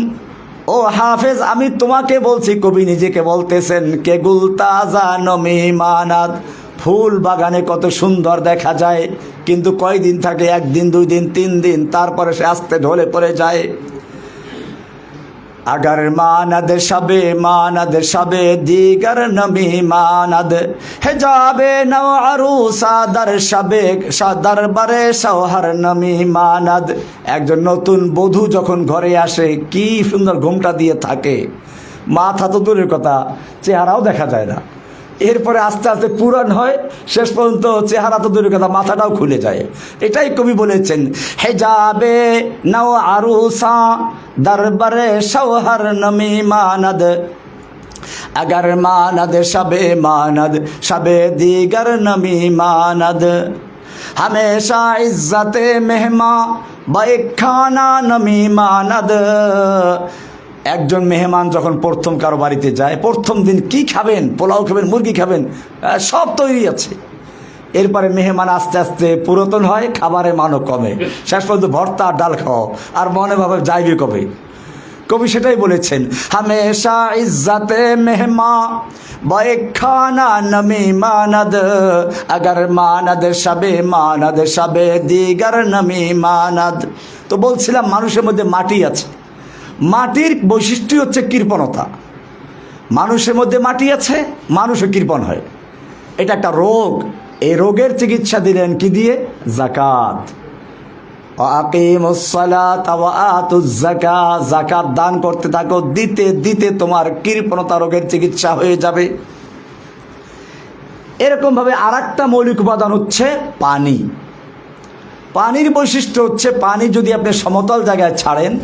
ও হাফেজ আমি তোমাকে বলছি, কবি নিজেকে বলতেছেন, কে গুল তাজা নমি মানাদ, ফুল বাগানে কত সুন্দর দেখা যায়, কিন্তু কয়দিন থাকে? একদিন, 2 দিন, 3 দিন, তারপরে সে আস্তে ঢলে পড়ে যায়। अगर मानद शबे मानद शबे दीगर नमी मानद हिजाबे नव अरूसा दर शबे दर बरे शौहर नमी मानद। একজন নতুন বধূ যখন ঘরে আসে কি সুন্দর ঘোমটা দিয়ে থাকে, মাথা তো দূরের কথা চেহারাও দেখা যায় না। এরপরে আস্তে আস্তে পুরান হয়, শেষ পর্যন্ত চেহারা তো দূরের কথা মাথাটাও খুলে যায়। এটাই কবি বলেছেন, হেজাবে নাও আরুসা দরবারে শৌহর নমি মানদ अगर मानद शबे मानद शबे दीगर नमी मानद हमेशा इज्जत मेहमा बैखाना नमी मानद। একজন মেহমান যখন প্রথম কারো বাড়িতে যায়, প্রথম দিন কি খাবেন? পোলাও খাবেন, মুরগি খাবেন, সব তৈরি আছে। এরপরে মেহমান আস্তে আস্তে পুরাতন হয়, খাবারের মানও কমে, শেষ পর্যন্ত ভর্তা আর ডাল খাও, আর মনে ভাবে যাইবে কবে। কবি সেটাই বলেছেন, হামেশা ইজ্জতে মেহমা বাইখানা নমি মানদ अगर মানদ শবে মানদ শবে দিগার নমি মানদ। তো বলছিলাম মানুষের মধ্যে মাটি আছে, মাটির বৈশিষ্ট্য হচ্ছে কৃপণতা। মানুষের মধ্যে মাটি আছে, মানুষও কৃপণ হয়, এটা একটা রোগ। এই রোগের চিকিৎসা দিলেন কি দিয়ে? যাকাত। আকিমুস সালাত ওয়া আতুজ যাকাত, যাকাত দান করতে থাকো, দিতে দিতে তোমার কৃপণতা রোগের চিকিৎসা হয়ে যাবে। এরকম ভাবে আরেকটা মৌলিক উপাদান হচ্ছে পানি। পানির বৈশিষ্ট্য হচ্ছে, পানি যদি আপনি সমতল জায়গায় ছাড়েন,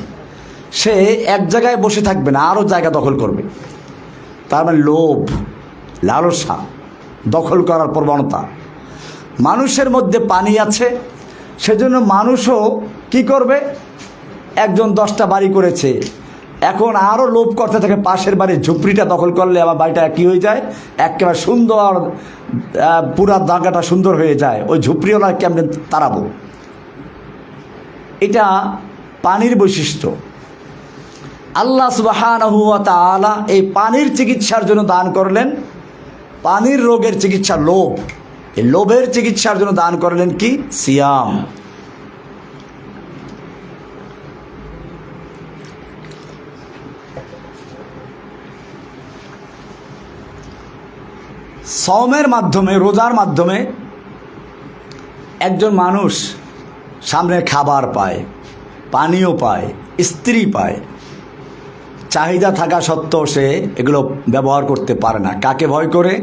সে এক জায়গায় বসে থাকবে না, আরও জায়গা দখল করবে। তার মানে লোভ, লালসা, দখল করার প্রবণতা। মানুষের মধ্যে পানি আছে, সেজন্য মানুষও কি করবে? একজন 10টা বাড়ি করেছে, এখন আরও লোভ করতে থাকে, পাশের বাড়ির ঝুপড়িটা দখল করলে আমার বাড়িটা কী হয়ে যায়? একেবারে সুন্দর, পুরা জায়গাটা সুন্দর হয়ে যায়, ওই ঝুপড়িওয়ালা কেমন তাড়াবো। এটা পানির বৈশিষ্ট্য। আল্লাহ সুবহানাহু ওয়া তাআলা এই পানির চিকিৎসার জন্য দান করলেন, পানির রোগের চিকিৎসা লোভ, এই লোভের চিকিৎসার জন্য দান করলেন কি? সিয়াম। সওমের মাধ্যমে, রোজার মাধ্যমে একজন মানুষ সামনে খাবার পায়, পানীয় পায়, স্ত্রী পায়, চাহিদা থাকা সত্ত্বেও সে এগুলো ব্যবহার করতে পারে না। কাকে ভয় করে?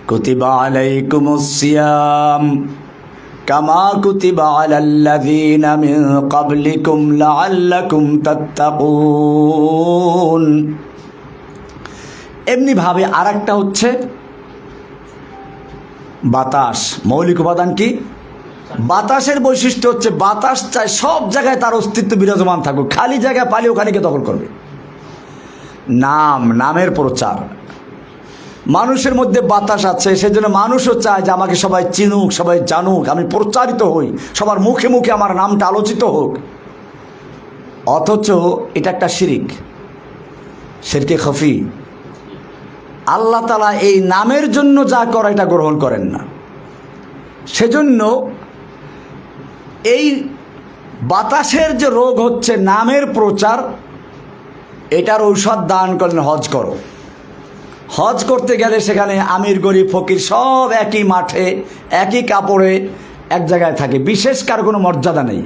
কুতিবা আলাইকুমুস সিয়াম কামা কুতিবা আলাল্লাযীনা মিন ক্বাবলিকুম লাআল্লাকুম তাত্তাকুন। এমনিভাবে আর একটা হচ্ছে বাতাস। মৌলিক উপাদান কি? বাতাসের বৈশিষ্ট্য হচ্ছে, বাতাস চায় সব জায়গায় তার অস্তিত্ব বিরাজমান থাকুক, খালি জায়গা পালি ওখানেকে দখল করবে। নামের প্রচার। মানুষের মধ্যে বাতাস আছে, সেজন্য মানুষও চায় যে আমাকে সবাই চিনুক, সবাই জানুক, আমি প্রচারিত হই, সবার মুখে মুখে আমার নামটা আলোচিত হোক। অথচ এটা একটা শিরক, শিরকে খফি। আল্লাহ তাআলা এই নামের জন্য যা করে এটা গ্রহণ করেন না। সেজন্য এই বাতাসের যে রোগ হচ্ছে নামের প্রচার, এটার ঔষধ দান করলেন হজ করো। হজ করতে গেলে সেখানে আমির গরিব ফকির সব একই মাঠে একই কাপড়ে এক জায়গায় থাকে, বিশেষ কার কোনো মর্যাদা নেই।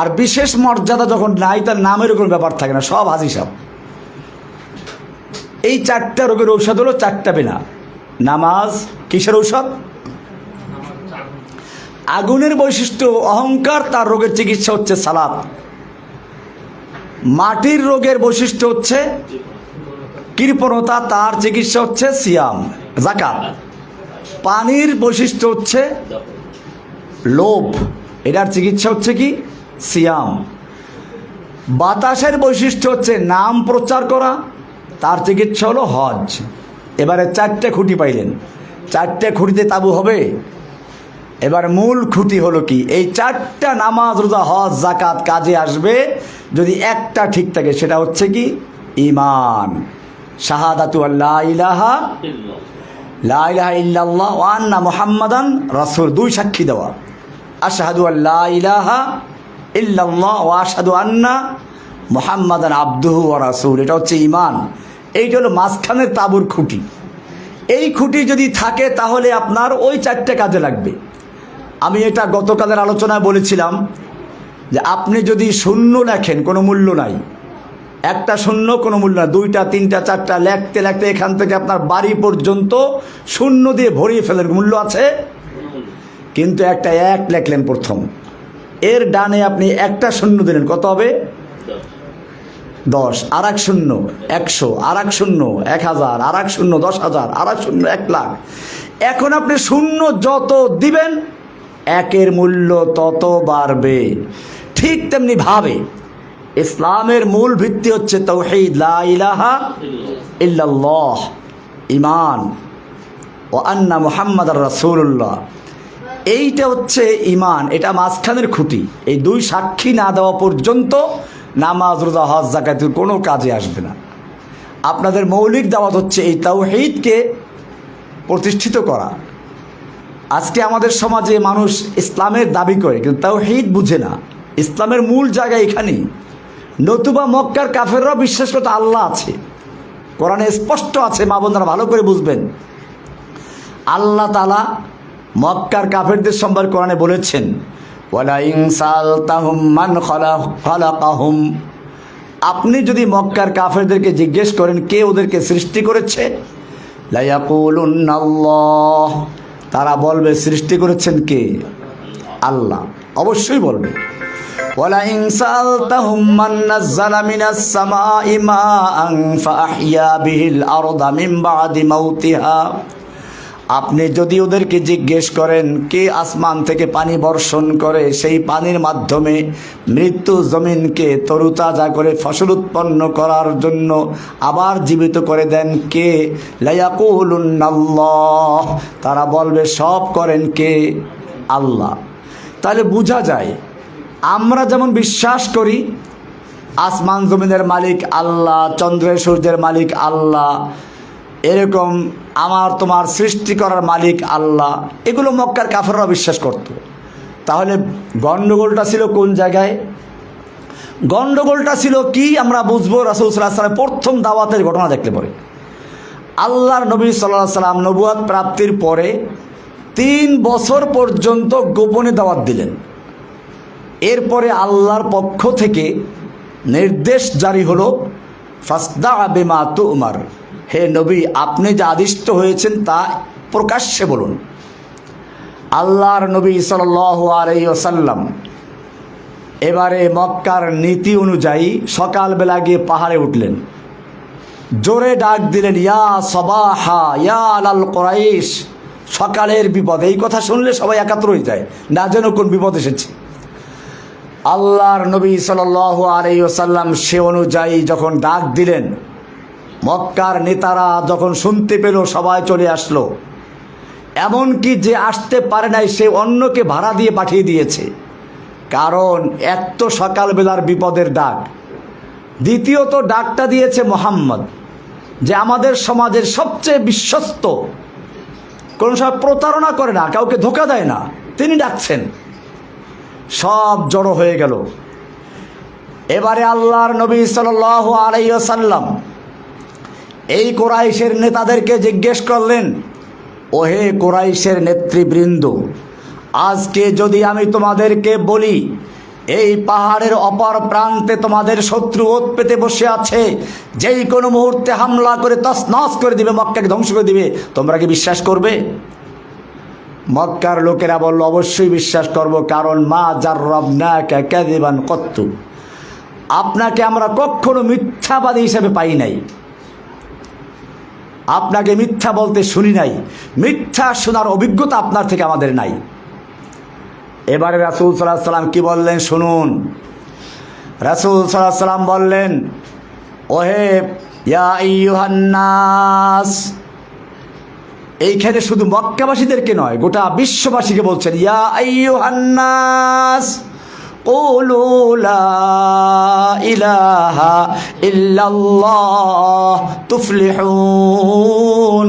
আর বিশেষ মর্যাদা যখন নাই, তার নামের কোনো ব্যাপার থাকে না, সব হাজি সাহেব। এই চারটা রোগের ঔষধ হলো চারটা বিনা। নামাজ কিসের ঔষধ? আগুনের বৈশিষ্ট্য অহংকার, তার রোগের চিকিৎসা হচ্ছে সালাত। মাটির রোগের বৈশিষ্ট্য হচ্ছে কৃপণতা, তার চিকিৎসা হচ্ছে সিয়াম যাকাত। পানির বৈশিষ্ট্য হচ্ছে লোভ, এটার চিকিৎসা হচ্ছে কি? সিয়াম। বাতাসের বৈশিষ্ট্য হচ্ছে নাম প্রচার করা, তার চিকিৎসা হলো হজ। এবারে চারটে খুঁটি পাইলেন, চারটে খুঁটিতে তাবু হবে। এবার মূল খুঁটি হলো কি? এই চারটা নামাজ রোজা হজ যাকাত কাজে আসবে যদি একটা ঠিক থাকে, সেটা হচ্ছে কি? ঈমান। শাহাদাতু আল্লা ইলাহা ইল্লাল্লাহ ওয়া আন্না মুহাম্মাদান রাসূল, দুই সাক্ষী দেওয়া। আশহাদু আল্লা ইলাহা ইল্লাল্লাহ ওয়া আশহাদু আন্না মুহাম্মাদান আবদুহু ওয়া রাসূল, এটা হচ্ছে ঈমান। এইটা হলো মাঝখানের তাবুর খুঁটি। এই খুঁটি যদি থাকে তাহলে আপনার ওই চারটে কাজে লাগবে। আমি এটা গতকালের আলোচনায় বলেছিলাম যে আপনি যদি শূন্য লেখেন কোনো মূল্য নাই, একটা শূন্য কোনো মূল্য না, দুইটা তিনটা চারটা লেখতে লেখতে এখান থেকে আপনার বাড়ি পর্যন্ত শূন্য দিয়ে ভরিয়ে ফেলেন, মূল্য আছে। কিন্তু একটা এক লেখলেন প্রথম, এর ডানে আপনি একটা শূন্য দিলেন, কত হবে? 10। আর এক শূন্য 100, আর এক শূন্য 1000, আর এক শূন্য 10,000, আর এক শূন্য 1,00,000। এখন আপনি শূন্য যত দিবেন একের মূল্য তত বাড়বে। ঠিক তেমনি ভাবে ইসলামের মূল ভিত্তি হচ্ছে তাওহীদ, লা ইলাহা ইল্লাল্লাহ, ঈমান ও আন্না মুহাম্মাদার রাসূলুল্লাহ। এইটা হচ্ছে ঈমান, এটা মাঝখানের খুঁটি। এই দুই সাক্ষী না দেওয়া পর্যন্ত নামাজ রোজা হজ যাকাতের কোনো কাজে আসবে না। আপনাদের মৌলিক দাওয়াত হচ্ছে এই তাওহীদকে প্রতিষ্ঠিত করা। আজকে আমাদের সমাজে মানুষ ইসলামের দাবি করে কিন্তু তাওহীদ বুঝে না। ইসলামের মূল জায়গা এখানেই। নতুবা মক্কার কাফেররাও বিশ্বাস করতে আল্লাহ আছে, কোরআনে স্পষ্ট আছে, মা বোনরা ভালো করে বুঝবেন। আল্লাহ তাআলা মক্কার কাফেরদের সম্পর্কে কোরআনে বলেছেন, ওয়ালা ইন সালতাহুম মান খালাকাহুম, আপনি যদি মক্কার কাফেরদেরকে জিজ্ঞেস করেন কে ওদেরকে সৃষ্টি করেছে, লা ইয়াকুলুন্নাল্লাহ, তারা বলবে সৃষ্টি করেছেন কে? আল্লাহ, অবশ্যই বলবে। ওয়ালা ইন সালতাহুম মান নাযালা মিনাস সামাই মাআন ফাআহইয়া বিহিল আরদা মিন বাদি মাউতিহা, আপনি যদি ওদেরকে জিজ্ঞেস করেন কে আসমান থেকে পানি বর্ষণ করে, সেই পানির মাধ্যমে মৃত্যু জমিনকে তরুতাজা করে ফসল উৎপন্ন করার জন্য আবার জীবিত করে দেন কে? লা ইয়াকুলুন্নাল্লাহ, তারা বলবে সব করেন কে? আল্লাহ। তাহলে বোঝা যায় আমরা যেমন বিশ্বাস করি আসমান জমিনের মালিক আল্লাহ, চন্দ্রের সূর্যের মালিক আল্লাহ, এরকম আমার তোমার সৃষ্টি করার মালিক আল্লাহ, এগুলো মক্কার কাফেররা বিশ্বাস করত। তাহলে গণ্ডগোলটা ছিল কোন জায়গায়? গণ্ডগোলটা ছিল কি আমরা বুঝবো রাসূল সাল্লাল্লাহু আলাইহি ওয়াসাল্লামের প্রথম দাওয়াতের ঘটনা দেখলে পরে। আল্লাহর নবী সাল্লাল্লাহু আলাইহি ওয়াসাল্লাম নবুয়ত প্রাপ্তির পরে 3 বছর পর্যন্ত গোপনে দাওয়াত দিলেন। এরপরে আল্লাহর পক্ষ থেকে নির্দেশ জারি হলো, ফাসদা বিমা তুমার, হে নবী আপনি যা আদিষ্ট হয়েছেন তা প্রকাশ্যে বলুন। আল্লাহর নবী সাল্লাল্লাহু আলাইহি ওয়াসাল্লাম এবারে মক্কার নীতি অনুযায়ী সকালবেলা গিয়ে পাহাড়ে উঠলেন, জোরে ডাক দিলেন, ইয়া সাবাহা ইয়া আলাল কুরাইশ, সকালের বিপদ। এই কথা শুনলে সবাই একাত্র হয়ে যায়, না যেন কোন বিপদ এসেছে। আল্লাহর নবী সাল্লাল্লাহু আলাইহি ওয়াসাল্লাম সে অনুযায়ী যখন ডাক দিলেন, মক্কার নেতারা যখন শুনতে পেল সবাই চলে আসলো। এমনকি যে আসতে পারে নাই সে অন্যকে ভাড়া দিয়ে পাঠিয়ে দিয়েছে, কারণ এক তো সকালবেলার বিপদের ডাক, দ্বিতীয়ত ডাকটা দিয়েছে মোহাম্মদ। যে আমাদের সমাজের সবচেয়ে বিশ্বস্ত, কোনো সময় প্রতারণা করে না, কাউকে ধোঁকা দেয় না, তিনি ডাকছেন। সব জড়ো হয়ে গেল। এবারে আল্লাহর নবী সাল্লাল্লাহু আলাইহি ওয়াসাল্লাম এই কুরাইশের নেতাদেরকে জিজ্ঞেস করলেন, ওহে কুরাইশের নেতৃবৃন্দ, আজকে যদি আমি তোমাদেরকে বলি এই পাহাড়ের অপর প্রান্তে তোমাদের শত্রু ওত পেতে বসে আছে, যেই কোনো মুহূর্তে হামলা করে তছনছ করে দিবে, মক্কাকে ধ্বংস করে দিবে, তোমরা কি বিশ্বাস করবে? মক্কার লোকেরা বলল, অবশ্যই বিশ্বাস করব, কারণ মা জাররাবনাকা কাযিবান কত্তু, আপনাকে আমরা কখনো মিথ্যাবাদী হিসেবে পাই নাই, আপনাকে মিথ্যা বলতে শুনি নাই, মিথ্যা শোনার অভিজ্ঞতা আপনার থেকে আমাদের নাই। এবারে রাসূল সাল্লাল্লাহু আলাইহি সাল্লাম কি বললেন শুনুন। রাসূল সাল্লাল্লাহু আলাইহি সাল্লাম বললেন, ওহে ইয়া আইয়ুহান নাস, এইখানে শুধু মক্কাবাসীদেরকে নয়, গোটা বিশ্ববাসীকে বলছেন, ইয়া আইয়ুহান নাস কুলু লা ইলাহা ইল্লাল্লাহ তুফলিহুন।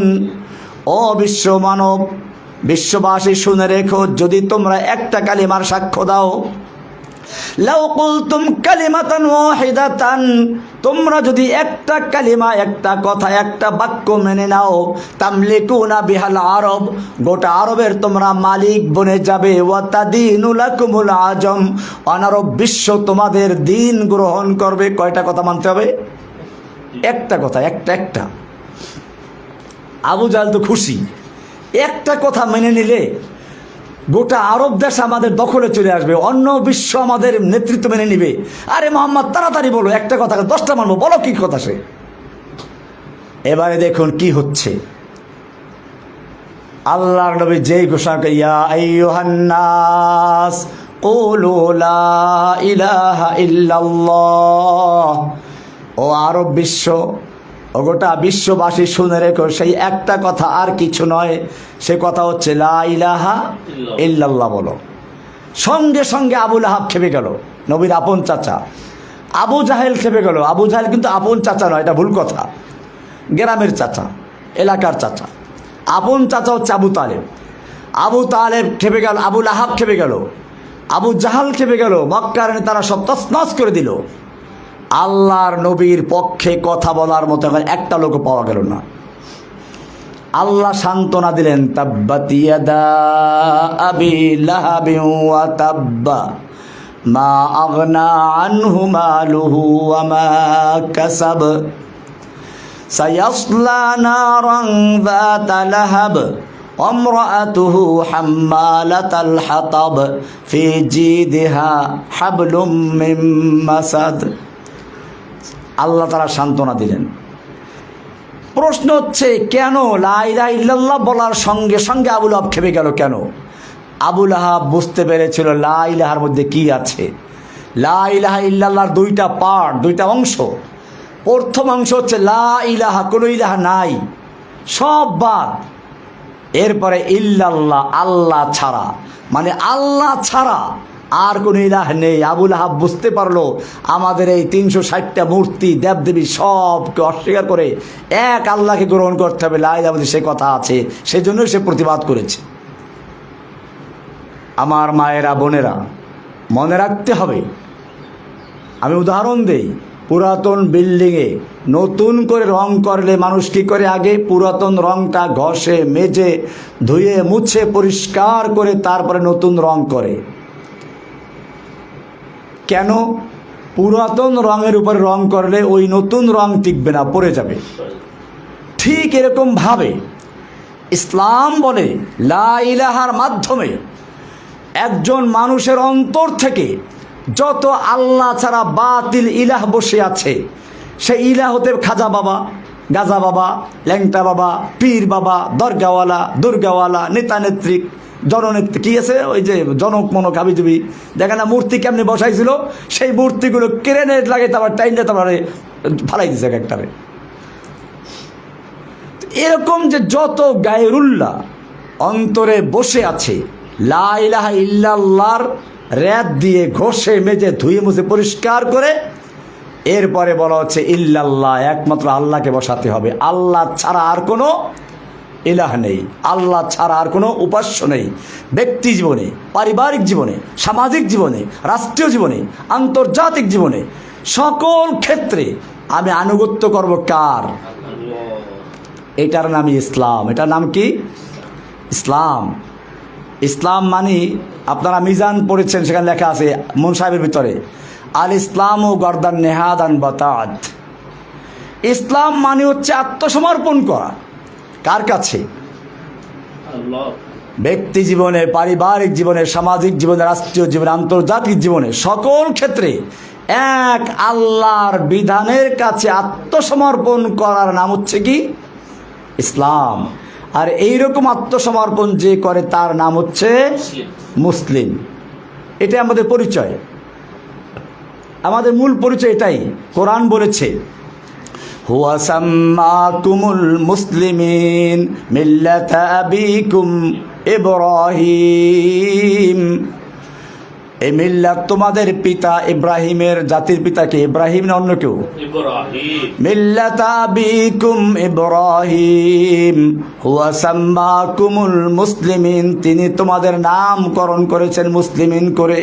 ও বিশ্ব মানব, বিশ্ববাসী শুনে রেখো, যদি তোমরা একটা কালিমার সাক্ষ্য দাও, লাউ কুলতুম কালিমাতান ওয়াহিদাতান, তোমরা যদি একটা কালিমা, একটা কথা, একটা বাক্য মেনে নাও, তামলিকুনা বিহাল আরব, গোটা আরবের তোমরা মালিক বনে যাবে, ওয়া তাদিনু লাকুমুল আজম, অনারব বিশ্ব তোমাদের দিন গ্রহণ করবে। কয়টা কথা মানতে হবে? একটা কথা, একটা। আবু জাহেল তো খুশি, একটা কথা মেনে নিলে গোটা আরব দেশ আমাদের দখলে চলে আসবে, অন্য বিশ্ব আমাদের নেতৃত্ব মেনে নিবে। আরে মোহাম্মদ তাড়াতাড়ি বলো, একটা কথা 10টা মানবো, বলো কি কথা সে। এবারে দেখুন কি হচ্ছে। আল্লাহর নবী যেই ঘোষণা করে, ইয়া আইয়ুহান নাস কুলু লা ইলাহা ইল্লাল্লাহ, ও আরব বিশ্ব, ও গোটা বিশ্ববাসী শুনে রেখো, সেই একটা কথা আর কিছু নয়, সে কথা হচ্ছে লা ইলাহা ইল্লাল্লাহ বলো। সঙ্গে সঙ্গে আবু লাহাব খেপে গেল, নবীর আপন চাচা। আবু জাহেল খেপে গেল। আবু জাহেল কিন্তু আপন চাচা নয়, এটা ভুল কথা, গ্রামের চাচা, এলাকার চাচা। আপন চাচা হচ্ছে আবু তালেব। আবু তালেব খেপে গেল, আবু লাহাব খেপে গেল, আবু জাহাল খেপে গেল, মক্কার তারা সব তছনছ করে দিল। আল্লাহর নবীর পক্ষে কথা বলার মতো একটা লোক পাওয়া গেল না। আল্লাহ সান্ত্বনা দিলেন, তাব্বাত ইয়াদা আবি লাহাবিন ওয়া তাব্বা মা আগনা আনহু মালুহু ওয়া মা কাসাব সায়াসলা নারান যাতা লাহাব وامرأته حمالة الحطب في جيدها حبل من مسد। আল্লাহ তাআলা সান্ত্বনা দিলেন। প্রশ্ন হচ্ছে, কেন লা ইলাহা ইল্লাল্লাহ বলার সঙ্গে সঙ্গে আবু লাহাব খেপে গেল কেন? আবু লাহাব বুঝতে পেরেছিল লা ইলাহার মধ্যে কি আছে। লা ইলাহা ইল্লাল্লাহর দুইটা পার্ট, দুইটা অংশ। প্রথম অংশ হচ্ছে লা ইলাহা, কোনো ইলাহা নাই, সব বাদ। এরপরে ইল্লাল্লাহ, আল্লাহ ছাড়া, মানে আল্লাহ ছাড়া আর কোনো ইলাহ নেই। আবু লাহাব বুঝতে পারলো আমাদের এই 360টা মূর্তি দেবদেবী সবকে অস্বীকার করে এক আল্লাহকে গ্রহণ করতে হবে, লা ইলাহা সে কথা আছে, সেজন্যই সে প্রতিবাদ করেছে। আমার মায়েরা, বোনেরা, মনে রাখতে হবে। আমি উদাহরণ দেই, পুরাতন বিল্ডিংয়ে নতুন করে রং করলে মানুষ কী করে? আগে পুরাতন রংটা ঘষে মেজে ধুয়ে মুছে পরিষ্কার করে তারপরে নতুন রং করে। কেন? পুরাতন রঙের উপরে রং করলে ওই নতুন রং টিকবে না, পড়ে যাবে। ঠিক এরকমভাবে ইসলাম বলে লা ইলাহার মাধ্যমে একজন মানুষের অন্তর থেকে যত আল্লাহ ছাড়া বাতিল ইলাহ বসে আছে, সে ইলাহ হতে খাজা বাবা, গাজা বাবা, ল্যাংটা বাবা, পীর বাবা, দরগাওয়ালা, দুর্গাওয়ালা, নেতা নেত্রী, জননেত্রী, কি আছে ওই যে জনক মনক হাবিজুবি, দেখে না মূর্তি কেমনি বসাইছিল, সেই মূর্তিগুলো ক্রেনে লাগে তারপর টাইনে তারপরে ফালাই দিছে একটারে। এরকম যে যত গায়রুল্লাহ অন্তরে বসে আছে, লা ইলাহা ইল্লাল্লাহর র‍্যাদ দিয়ে ঘষে মেজে ধুয়ে মুছে পরিষ্কার করে এরপরে বলা হচ্ছে ইল্লাল্লাহ, একমাত্র আল্লাহকে বসাতে হবে। আল্লাহ ছাড়া আর কোনো ইলাহ নেই, আল্লাহ ছাড়া আর কোনো উপাস্য নেই। ব্যক্তি জীবনে, পারিবারিক জীবনে, সামাজিক জীবনে, রাষ্ট্রীয় জীবনে, আন্তর্জাতিক জীবনে, সকল ক্ষেত্রে আমি আনুগত্য করব কার? এটার নামই ইসলাম। এটার নাম কি? ইসলাম। ইসলাম মানে আপনারা মিজান পড়েছেন, সেখানে লেখা আছে মুন সাহেবের ভিতরে, আল ইসলাম ও গর্দান নেহাদান বাতাত। ইসলাম মানে হচ্ছে আত্মসমর্পণ করা। কার কাছে? ব্যক্তি জীবনে, পারিবারিক জীবনে, সামাজিক জীবনে, রাষ্ট্রীয় জীবনে, আন্তর্জাতিক জীবনে, সকল ক্ষেত্রে এক আল্লাহর বিধানের কাছে আত্মসমর্পণ করার নাম হচ্ছে কি? ইসলাম। আর এইরকম আত্মসমর্পণ যে করে তার নাম হচ্ছে মুসলিম। এটাই আমাদের পরিচয়, আমাদের মূল পরিচয় এটাই। কোরআন বলেছে হুয়া সাম্মাকুমুল মুসলিমিন মিল্লাতা আবিকুম ইব্রাহিম। এই মিল্লাত তোমাদের পিতা ইব্রাহিমের জাতির পিতাকে, ইব্রাহিম না অন্য কেউ? মিল্লাতা আবিকুম ইব্রাহিম হুয়া সাম্মাকুমুল মুসলিমিন, তিনি তোমাদের নামকরণ করেছেন মুসলিমিন করে।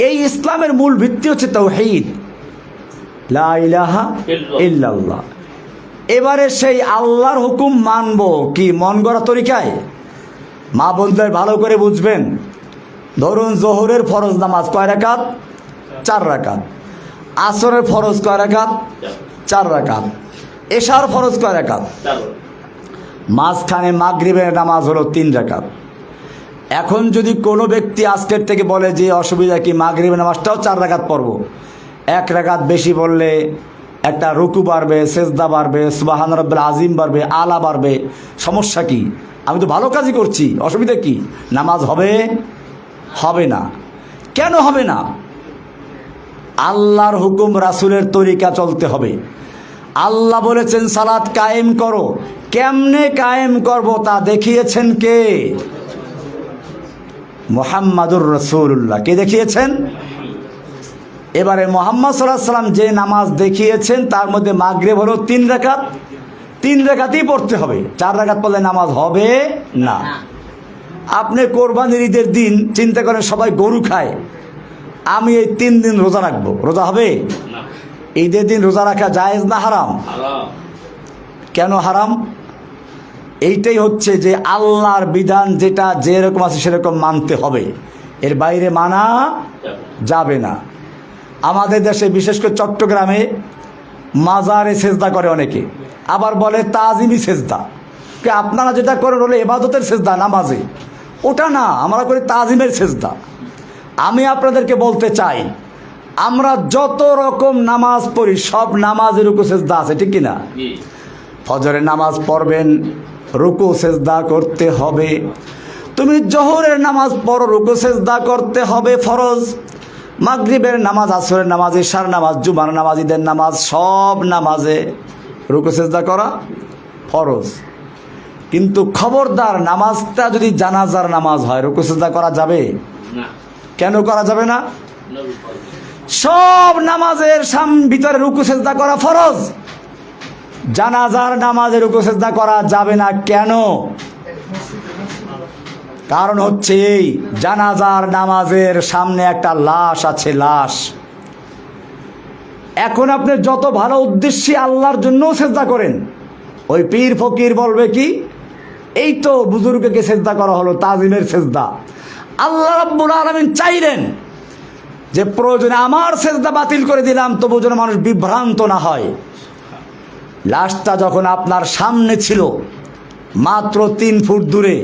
এই ইসলামের মূল ভিত্তি হচ্ছে তাওহীদ, লা ইলাহা ইল্লাল্লাহ। এবারে সেই আল্লাহর হুকুম মানব কি মন গড়া তরিকায়? মা বোনদের ভালো করে বুঝবেন। ধরুন জোহরের ফরজ নামাজ কয় রাকাত? 4 রাকাত। আসরের ফরজ কয় রাকাত? 4 রাকাত। এশার ফরজ কয় রাকাত? মাঝখানে মাগরিবের নামাজ হলো 3 রাকাত। এখন যদি কোনো ব্যক্তি আজকের থেকে বলে যে অসুবিধা কি, মাগরিবের নামাজটাও 4 রাকাত পড়ব, 1 রাকাত বেশি বললে একটা রুকু বাড়বে, সেজদা বাড়বে, সুবহান রাব্বিল আযীম বাড়বে, আলা বাড়বে, সমস্যা কি? আমি তো ভালো কাজই করছি, অসুবিধা কি? নামাজ হবে? হবে না। কেন হবে না? আল্লাহর হুকুম, রাসূলের তরিকা চলতে হবে। আল্লাহ বলেছেন সালাত কায়েম করো, কেমনে কায়েম করব তা দেখিয়েছেন কে? মুহাম্মাদুর রাসূলুল্লাহ। কে দেখিয়েছেন? এবারে মুহাম্মদ সাল্লাল্লাহু আলাইহি ওয়াসাল্লাম যে নামাজ দেখিয়েছেন তার মধ্যে মাগরিব হলো 3 রাকাত, 3 রাকাতই পড়তে হবে। 4 রাকাত পড়লে নামাজ হবে না। আপনি কোরবানির ঈদের দিন চিন্তা করেন সবাই গরু খায়, আমি এই 3 দিন রোজা রাখবো, রোজা হবে? ঈদের দিন রোজা রাখা জায়েজ না হারাম? কেন হারাম? এইটাই হচ্ছে যে আল্লাহর বিধান যেটা যেরকম আছে সেরকম মানতে হবে, এর বাইরে মানা যাবে না। আমাদের দেশে বিশেষ করে চট্টগ্রামে মাজারে সেজদা করে অনেকে, আবার বলে তাজিমি সেজদা। আপনারা যেটা করেন হলো ইবাদতের সেজদা, নামাজে, ওটা না, আমরা করি তাজিমের সেজদা। আমি আপনাদেরকে বলতে চাই, আমরা যত রকম নামাজ পড়ি সব নামাজের রুকু সেজদা আছে, ঠিক কিনা? ফজরের নামাজ পড়বেন, রুকু সেজদা করতে হবে। তুমি জোহরের নামাজ পড়ো, রুকু সেজদা করতে হবে ফরজ। মাগরিবের নামাজ, আসরের নামাজ, ইশার নামাজ, জুমার নামাজ, ঈদের নামাজ, সব নামাজে রুকু সেজদা করা ফরজ। কিন্তু খবরদার নামাজটা যদি জানাজার নামাজ হয় রুকু সেজদা করা যাবে না। কেন করা যাবে না? সব নামাজের ভিতরে রুকু সেজদা করা ফরজ, জানাজার নামাজে রুকু সেজদা করা যাবে না। কেন? কারণ হচ্ছে এই জানাজার নামাজের সামনে একটা লাশ আছে, লাশ। এখন আপনি যত ভালো উদ্দেশ্যে আল্লাহর জন্য সেজদা করেন, ওই পীর ফকির বলবে কি, এই তো বুজুর্গকে সেজদা করা হলো, তাজিমের সেজদা। আল্লাহ রাব্বুল আলামিন চাইলেন যে প্রয়োজনে আমার সেজদা বাতিল করে দিলাম, তবু যেন মানুষ বিভ্রান্ত না হয়। লাশটা যখন আপনার সামনে ছিল, মাত্র 3 ফুট দূরে,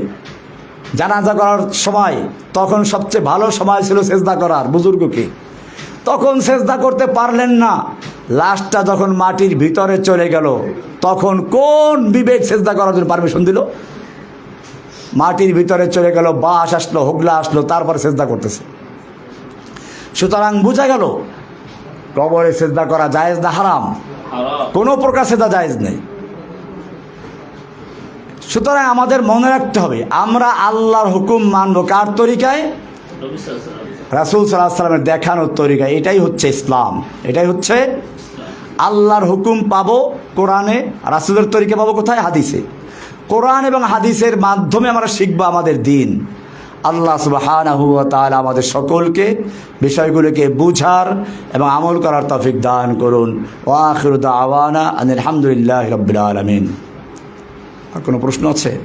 জানাজা করার সময়, তখন সবচেয়ে ভালো সময় ছিল সেজদা করার বুজুর্গকে, তখন সেজদা করতে পারলেন না। লাশটা যখন মাটির ভিতরে চলে গেল, তখন কোন বিবেক সেজদা করার জন্য পারমিশন দিল? মাটির ভিতরে চলে গেল, বাস আসলো, হোগলা আসলো, তারপর সেজদা করতেছে। সুতরাং বোঝা গেল কবরে সেজদা করা জায়েজ না হারাম? কোনো প্রকার সেজদা জায়েজ নেই। সুতরাং আমাদের মনে রাখতে হবে আমরা আল্লাহর হুকুম মানব কার তরিকায়? রাসূল সাল্লাল্লাহু আলাইহি ওয়াসাল্লামের দেখানোর তরিকা, এটাই হচ্ছে ইসলাম। এটাই হচ্ছে আল্লাহর হুকুম পাবো কোরআনে, রাসূলের তরিকা পাবো কোথায়? হাদিসে। কোরআন এবং হাদিসের মাধ্যমে আমরা শিখবো আমাদের দিন। আল্লাহ সুবহানাহু ওয়া তাআলা আমাদের সকলকে বিষয়গুলোকে বুঝার এবং আমল করার তৌফিক দান করুন। ওয়া আখিরু দাওয়ানা আনিল হামদুলিল্লাহি রাব্বিল আলামিন। আর কোনো প্রশ্ন আছে?